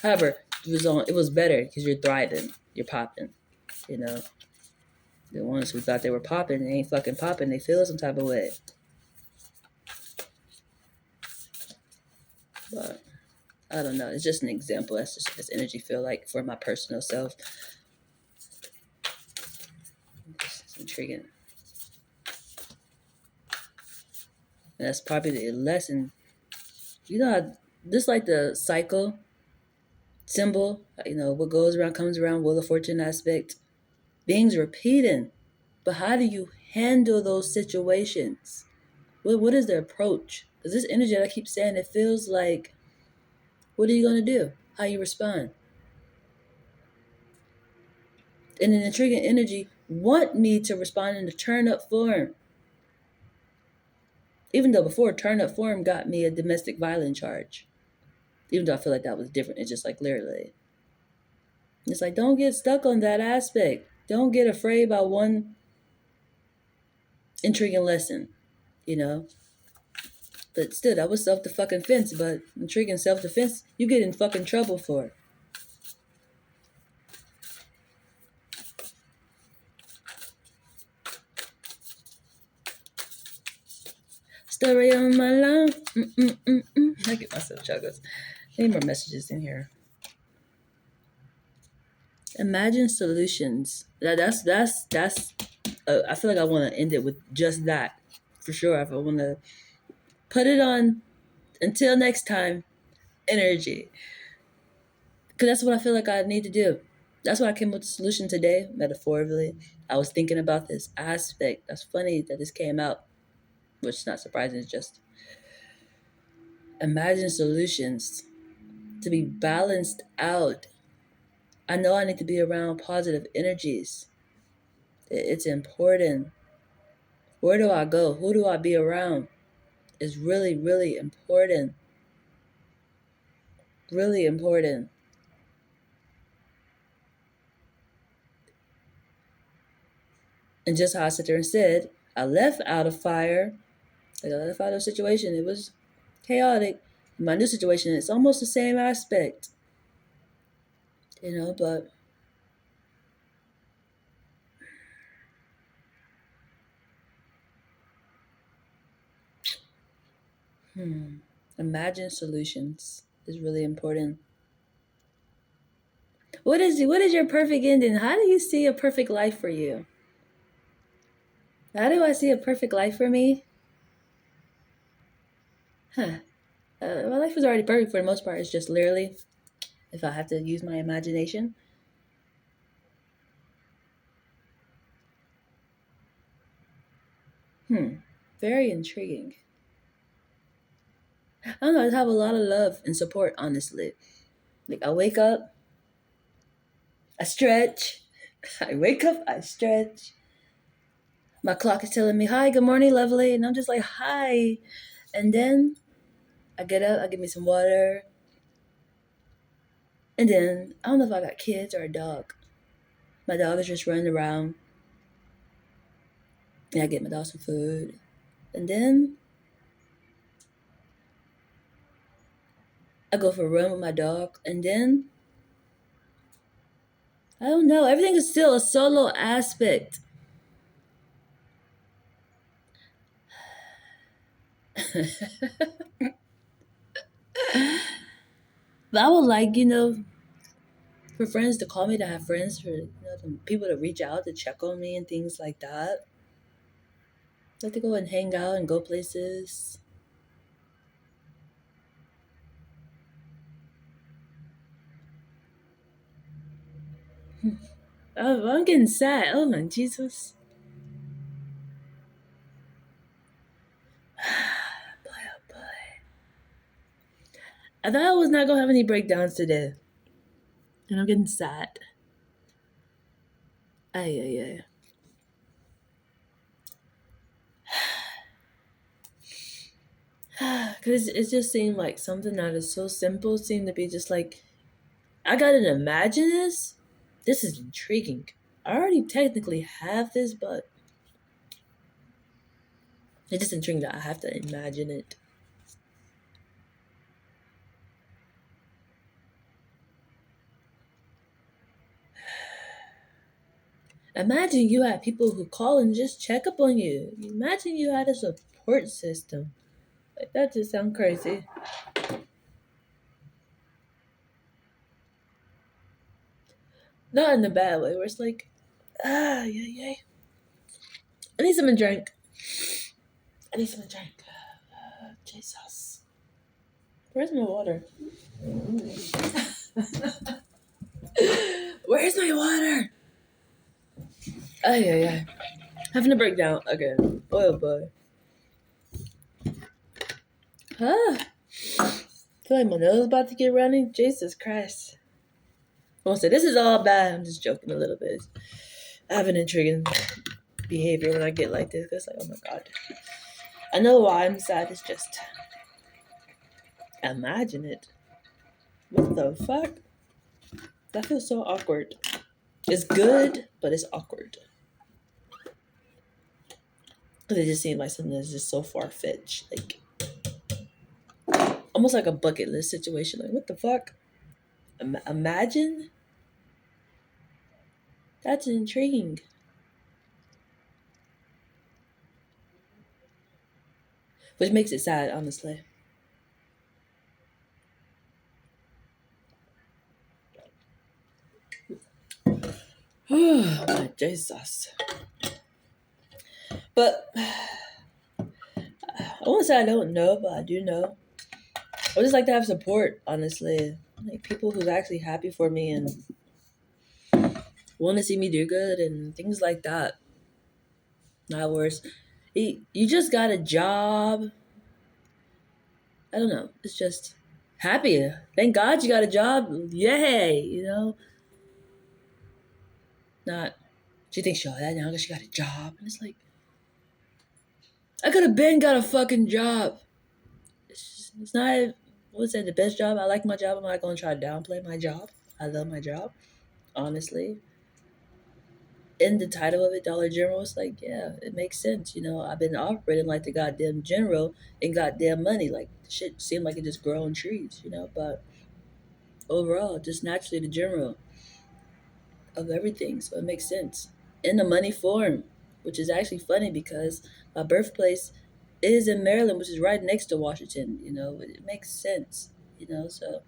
however, it was better because you're thriving, you're popping. The ones who thought they were popping, they ain't fucking popping. They feel some type of way. But I don't know. It's just an example. That's just this energy feel like for my personal self. It's intriguing. And that's probably the lesson. Just like the cycle symbol, what goes around comes around, Wheel of Fortune aspect, things repeating. But how do you handle those situations? What is the approach? Because this energy that I keep saying, it feels like, what are you going to do? How you respond? And an intriguing energy want me to respond in the turn up form. Even though before turn up form got me a domestic violence charge. Even though I feel like that was different. It's just like literally. It's like, don't get stuck on that aspect. Don't get afraid by one intriguing lesson, But still, that was self-defense. But intriguing self-defense, you get in fucking trouble for it. Story on my line. I get myself chuckles. Any more messages in here? Imagine solutions. That's. I feel like I want to end it with just that, for sure. If I want to put it on, until next time, energy, because that's what I feel like I need to do. That's why I came up with the solution today, metaphorically. I was thinking about this aspect. That's funny that this came out, which is not surprising. It's just imagine solutions to be balanced out. I know I need to be around positive energies. It's important. Where do I go? Who do I be around? It's really, really important. Really important. And just how I sit there and said, I left out of fire. Like I left out of a situation. It was chaotic. In my new situation, it's almost the same aspect, but hmm, imagine solutions is really important. What is your perfect ending? How do you see a perfect life for you? How do I see a perfect life for me? Huh. My life is already perfect for the most part. It's just literally, if I have to use my imagination. Hmm. Very intriguing. I don't know. I have a lot of love and support, honestly. Like I wake up, I stretch. I wake up, I stretch. My clock is telling me, "Hi, good morning, lovely," and I'm just like, "Hi," and then I get up, I get me some water, and then I don't know if I got kids or a dog. My dog is just running around, and I get my dog some food, and then I go for a run with my dog, and then I don't know. Everything is still a solo aspect. But I would like, for friends to call me, to have friends, for people to reach out to check on me and things like that. Like to go and hang out and go places. Oh, I'm getting sad. Oh my Jesus. Boy, oh boy. I thought I was not gonna have any breakdowns today. And I'm getting sad. Ay, ay, ay. Because it just seemed like something that is so simple seemed to be just like, I gotta imagine this? This is intriguing. I already technically have this, but it's just intriguing that I have to imagine it. Imagine you had people who call and just check up on you. Imagine you had a support system. Like that just sounds crazy. Not in a bad way, where it's like, yeah, yeah. I need something to drink. I need something to drink. Jesus. Where's my water? Where's my water? Oh, yeah, yeah. Having a breakdown again. Boy, oh boy. Ah, I feel like my nose is about to get running. Jesus Christ. I won't say this is all bad. I'm just joking a little bit. I have an intriguing behavior when I get like this. Cause like, oh my god. I know why I'm sad. It's just imagine it. What the fuck? That feels so awkward. It's good, but it's awkward. Cause it just seems like something that's just so far fetched. Like almost like a bucket list situation. Like what the fuck? Imagine? That's intriguing. Which makes it sad, honestly. Oh my Jesus. But I won't say I don't know, but I do know. I just like to have support, honestly. Like people who's actually happy for me and want to see me do good and things like that. Not worse. You just got a job. I don't know. It's just happy. Thank God you got a job. Yay! Not. She thinks she'll that now because she got a job, and it's like I could have been got a fucking job. It's not. What's that? The best job. I like my job. I'm not gonna try to downplay my job. I love my job. Honestly, in the title of it, Dollar General, it's like, yeah, it makes sense. I've been operating like the goddamn general and goddamn money. Like, shit seemed like it just grow on trees. But overall, just naturally the general of everything. So it makes sense. In the money form, which is actually funny because my birthplace is in Maryland, which is right next to Washington. It makes sense. So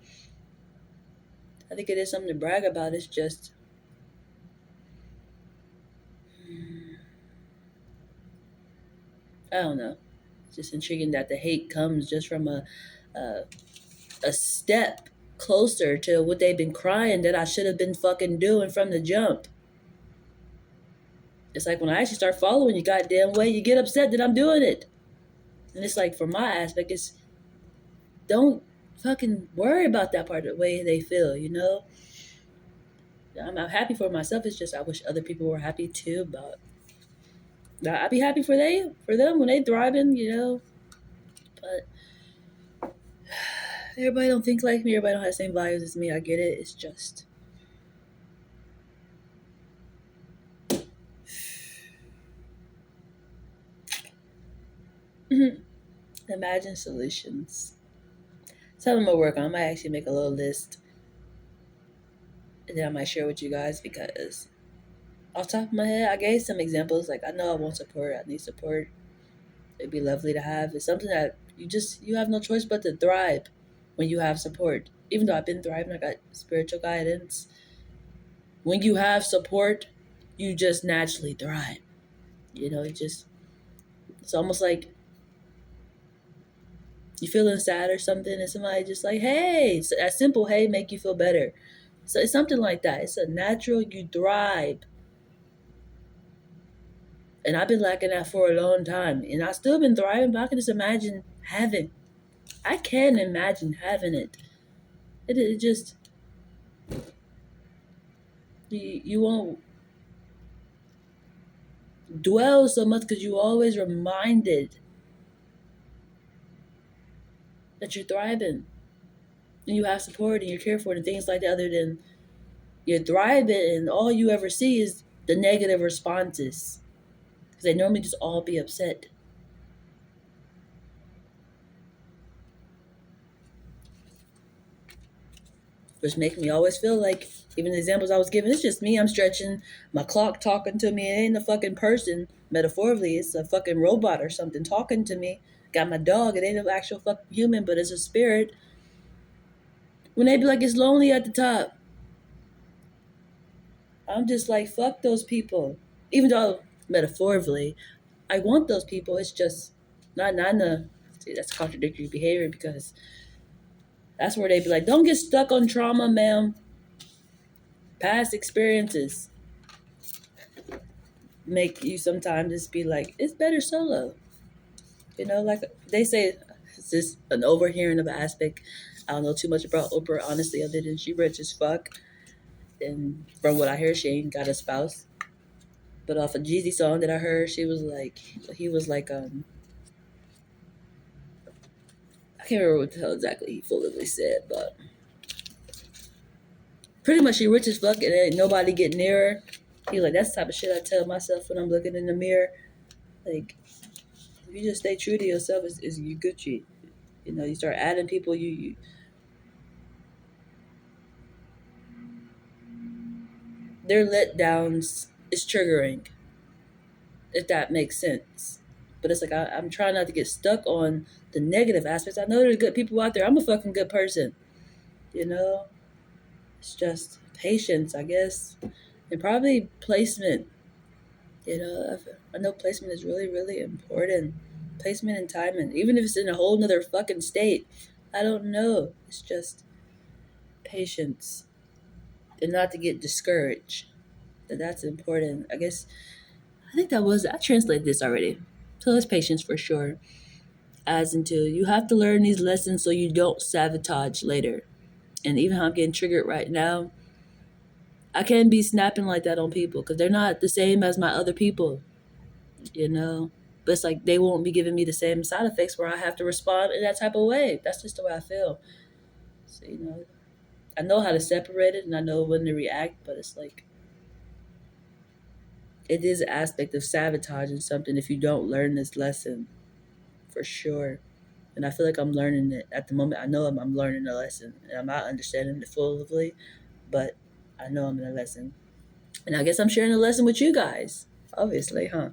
I think it is something to brag about. It's just, I don't know. It's just intriguing that the hate comes just from a, a step closer to what they've been crying that I should have been fucking doing from the jump. It's like when I actually start following you goddamn way, you get upset that I'm doing it. And it's like, for my aspect, it's, don't fucking worry about that part of the way they feel. I'm happy for myself. It's just I wish other people were happy too. But I'd be happy for them when they thriving. But everybody don't think like me. Everybody don't have the same values as me. I get it. It's just, imagine solutions. Something I'm gonna work on. I might actually make a little list, and then I might share with you guys because off the top of my head, I gave some examples. Like, I know I want support. I need support. It'd be lovely to have. It's something that you have no choice but to thrive when you have support. Even though I've been thriving, I got spiritual guidance. When you have support, you just naturally thrive. It's almost like you feeling sad or something, and somebody just like, hey, so that simple hey make you feel better. So it's something like that. It's a natural, you thrive. And I've been lacking that for a long time. And I still been thriving, but I can just imagine having. I can imagine having it. It just, you won't dwell so much because you always reminded that you're thriving and you have support and you're cared for and things like that, other than you're thriving and all you ever see is the negative responses because they normally just all be upset, which make me always feel like, even the examples I was giving, it's just me. I'm stretching my clock talking to me. It ain't a fucking person, metaphorically. It's a fucking robot or something talking to me. Got my dog. It ain't an actual fucking human, but it's a spirit. When they be like, it's lonely at the top, I'm just like, fuck those people. Even though, metaphorically, I want those people. It's just not in the, see, that's contradictory behavior because that's where they be like, don't get stuck on trauma, ma'am. Past experiences make you sometimes just be like, it's better solo. Like they say, it's just an overhearing of an aspect. I don't know too much about Oprah, honestly, other than she rich as fuck. And from what I hear, she ain't got a spouse. But off a Jeezy song that I heard, he was like, I can't remember what the hell exactly he fully said, but pretty much she rich as fuck and ain't nobody get near her. He was like, that's the type of shit I tell myself when I'm looking in the mirror. Like, if you just stay true to yourself, is you Gucci. You start adding people, their letdowns is triggering, if that makes sense. But it's like I'm trying not to get stuck on the negative aspects. I know there's good people out there. I'm a fucking good person. You know, it's just patience, I guess, and probably placement. I know placement is really, really important. Placement and timing, even if it's in a whole nother fucking state. I don't know. It's just patience and not to get discouraged. That's important. I guess I think I translated this already. So it's patience for sure. As into you have to learn these lessons so you don't sabotage later. And even how I'm getting triggered right now, I can't be snapping like that on people because they're not the same as my other people, you know. But it's like they won't be giving me the same side effects where I have to respond in that type of way. That's just the way I feel. So, I know how to separate it and I know when to react, but it's like It is an aspect of sabotaging something if you don't learn this lesson, for sure. And I feel like I'm learning it at the moment. I know I'm learning the lesson, and I'm not understanding it fully, but I know I'm in a lesson. And I guess I'm sharing a lesson with you guys, obviously, huh?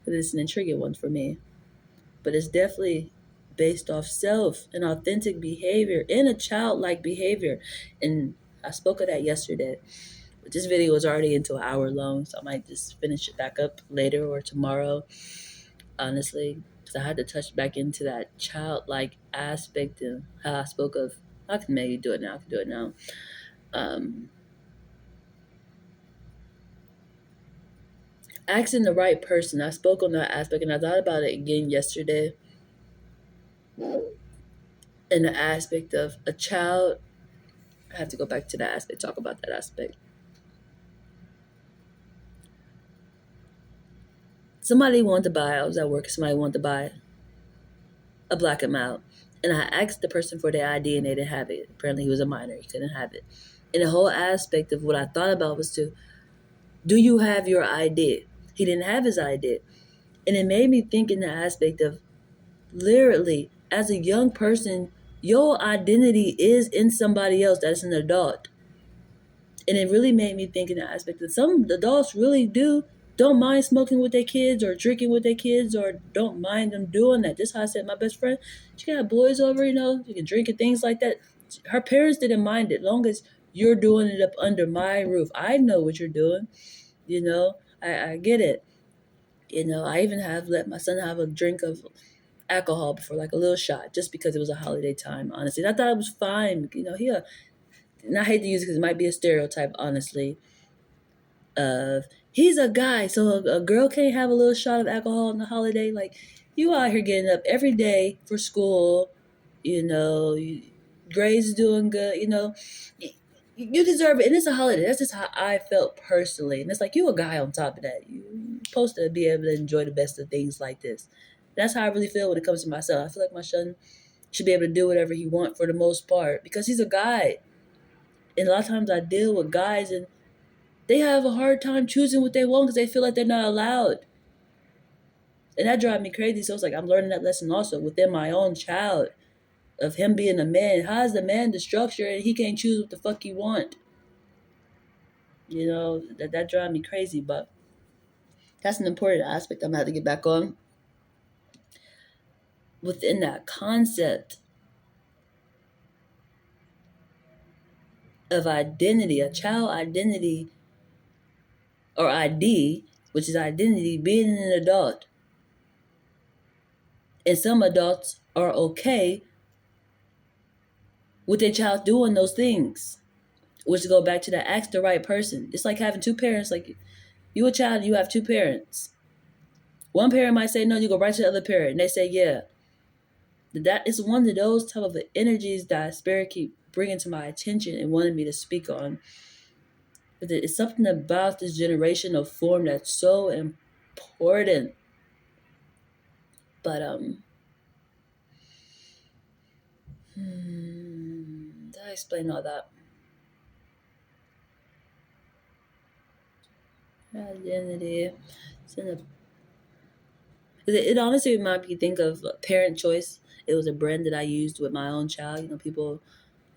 It's an intriguing one for me. But it's definitely based off self and authentic behavior and a childlike behavior. And I spoke of that yesterday. But this video is already into an hour long, so I might just finish it back up later or tomorrow, honestly. Because I had to touch back into that childlike aspect and how I spoke of. I can maybe do it now. I can do it now. Um, Asking the right person. I spoke on that aspect and I thought about it again yesterday in the aspect of a child. I have to go back to that aspect, talk about that aspect. Somebody wanted to buy, I was at work, somebody wanted to buy a black and mild. And I asked the person for their ID and they didn't have it. Apparently he was a minor, he couldn't have it. And the whole aspect of what I thought about was to, do you have your ID? He didn't have his ID. And it made me think in the aspect of, literally, as a young person, your identity is in somebody else that's an adult. And it really made me think in the aspect that some adults really don't mind smoking with their kids or drinking with their kids or don't mind them doing that. Just how I said my best friend, she got boys over, you can drink and things like that. Her parents didn't mind it, long as you're doing it up under my roof. I know what you're doing, I get it. I even have let my son have a drink of alcohol before, like a little shot, just because it was a holiday time, honestly. And I thought it was fine. And I hate to use it because it might be a stereotype, honestly, of he's a guy, so a girl can't have a little shot of alcohol on the holiday. Like, you out here getting up every day for school, grades is doing good, you deserve it, and it's a holiday. That's just how I felt personally, and it's like you a guy on top of that. You're supposed to be able to enjoy the best of things like this. That's how I really feel when it comes to myself. I feel like my son should be able to do whatever he wants for the most part because he's a guy, and a lot of times I deal with guys and they have a hard time choosing what they want because they feel like they're not allowed. And that drives me crazy. So it's like I'm learning that lesson also within my own child of him being a man. How is the man the structure and he can't choose what the fuck he want? That drives me crazy. But that's an important aspect I'm gonna have to get back on. Within that concept of identity, a child identity or ID, which is identity, being an adult. And some adults are okay with their child doing those things, which go back to that ask the right person. It's like having two parents. Like, you a child, you have two parents. One parent might say no, you go right to the other parent, and they say yeah. That is one of those type of energies that Spirit keep bringing to my attention and wanted me to speak on. But it's something about this generational form that's so important. But did I explain all that? Identity. It's in a It honestly made me think of Parent Choice. It was a brand that I used with my own child. People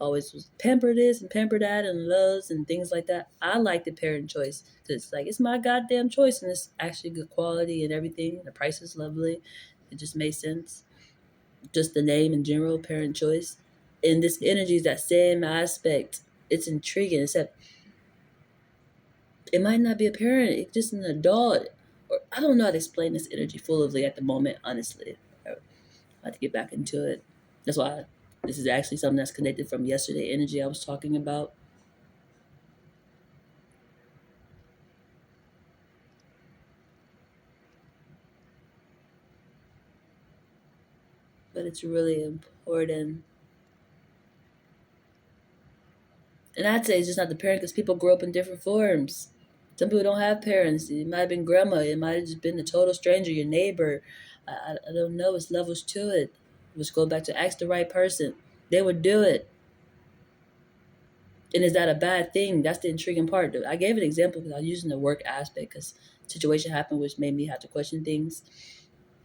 always was pamper this and pamper that and loves and things like that. I like the Parent Choice because it's my goddamn choice and it's actually good quality and everything. The price is lovely. It just made sense. Just the name in general, Parent Choice. And this energy is that same aspect. It's intriguing, except it might not be a parent, it's just an adult. Or I don't know how to explain this energy fully at the moment, honestly. I have to get back into it. That's why this is actually something that's connected from yesterday energy I was talking about. But it's really important. And I'd say it's just not the parent because people grow up in different forms. Some people don't have parents. It might have been grandma. It might have just been a total stranger, your neighbor. I don't know. It's levels to it. Let's go back to ask the right person. They would do it. And is that a bad thing? That's the intriguing part. I gave an example because I was using the work aspect because situation happened which made me have to question things.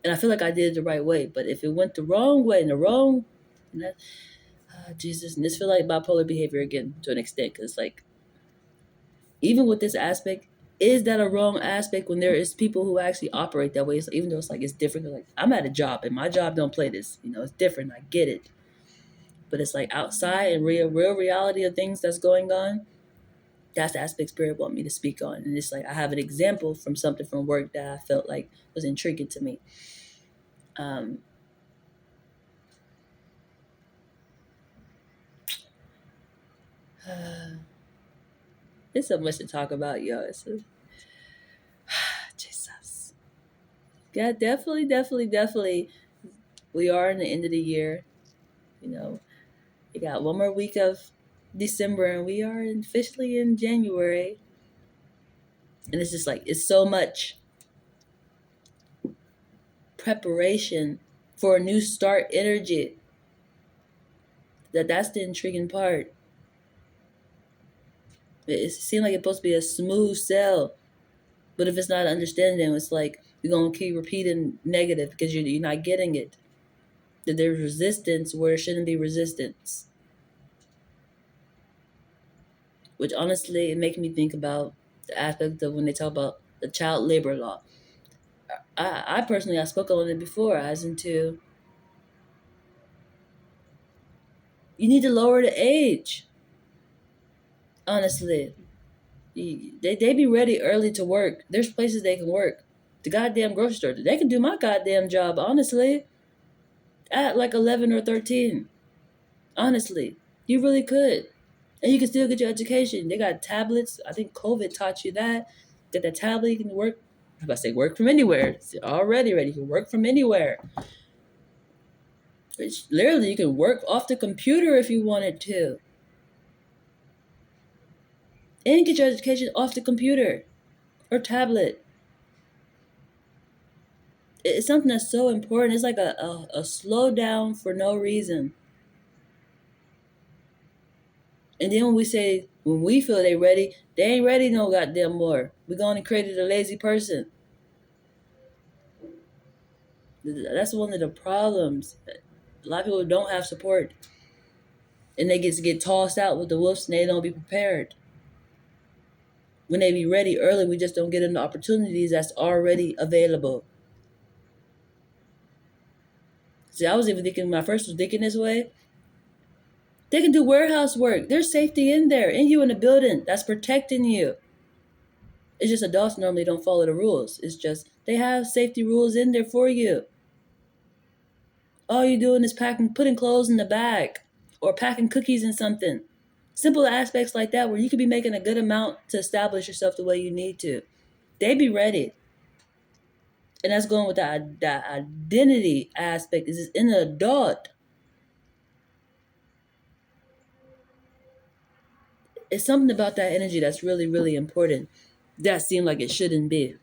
And I feel like I did it the right way. But if it went the wrong way and the wrong, and that, Jesus, and this feel like bipolar behavior again to an extent because like even with this aspect, is that a wrong aspect when there is people who actually operate that way? So even though it's like it's different, like I'm at a job and my job don't play this. It's different. I get it, but it's like outside and real reality of things that's going on. That's the aspect spirit want me to speak on, and it's like I have an example from something from work that I felt like was intriguing to me. Um, there's so much to talk about, yo. Jesus. Yeah, definitely. We are in the end of the year. You know, we got one more week of December, and we are officially in January. And it's just like it's so much preparation for a new start energy. That's the intriguing part. It seems like it's supposed to be a smooth sell, but if it's not understanding, it's like you're gonna keep repeating negative because you're not getting it. That there's resistance where it shouldn't be resistance. Which honestly, it makes me think about the aspect of when they talk about the child labor law. I personally, I spoke on it before, as into you need to lower the age. Honestly, they be ready early to work. There's places they can work. The goddamn grocery store, they can do my goddamn job. Honestly, at like 11 or 13. Honestly, you really could, and you can still get your education. They got tablets. I think COVID taught you that. Get that tablet, you can work. I was about to say work from anywhere. It's already ready. You can work from anywhere. Which literally you can work off the computer if you wanted to, and get your education off the computer or tablet. It's something that's so important. It's like a slow down for no reason. And then when we feel they ready, they ain't ready no goddamn more. We going and created a lazy person. That's one of the problems. A lot of people don't have support, and they get tossed out with the wolves, and they don't be prepared. When they be ready early, we just don't get them the opportunities that's already available. See, I was even thinking when I first was thinking this way. They can do warehouse work. There's safety in there, in you in the building that's protecting you. It's just adults normally don't follow the rules. It's just they have safety rules in there for you. All you're doing is putting clothes in the bag or packing cookies in something. Simple aspects like that where you could be making a good amount to establish yourself the way you need to. They be ready. And that's going with that identity aspect. Is in the adult. It's something about that energy that's really important. That seemed like it shouldn't be,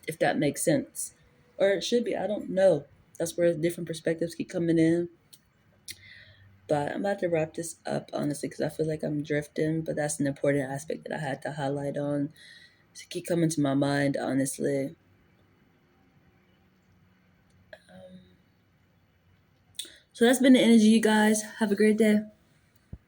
if that makes sense. Or it should be. I don't know. That's where different perspectives keep coming in. But I'm about to wrap this up, honestly, because I feel like I'm drifting. But that's an important aspect that I had to highlight on to keep coming to my mind, honestly. Um, so that's been the energy, you guys. Have a great day.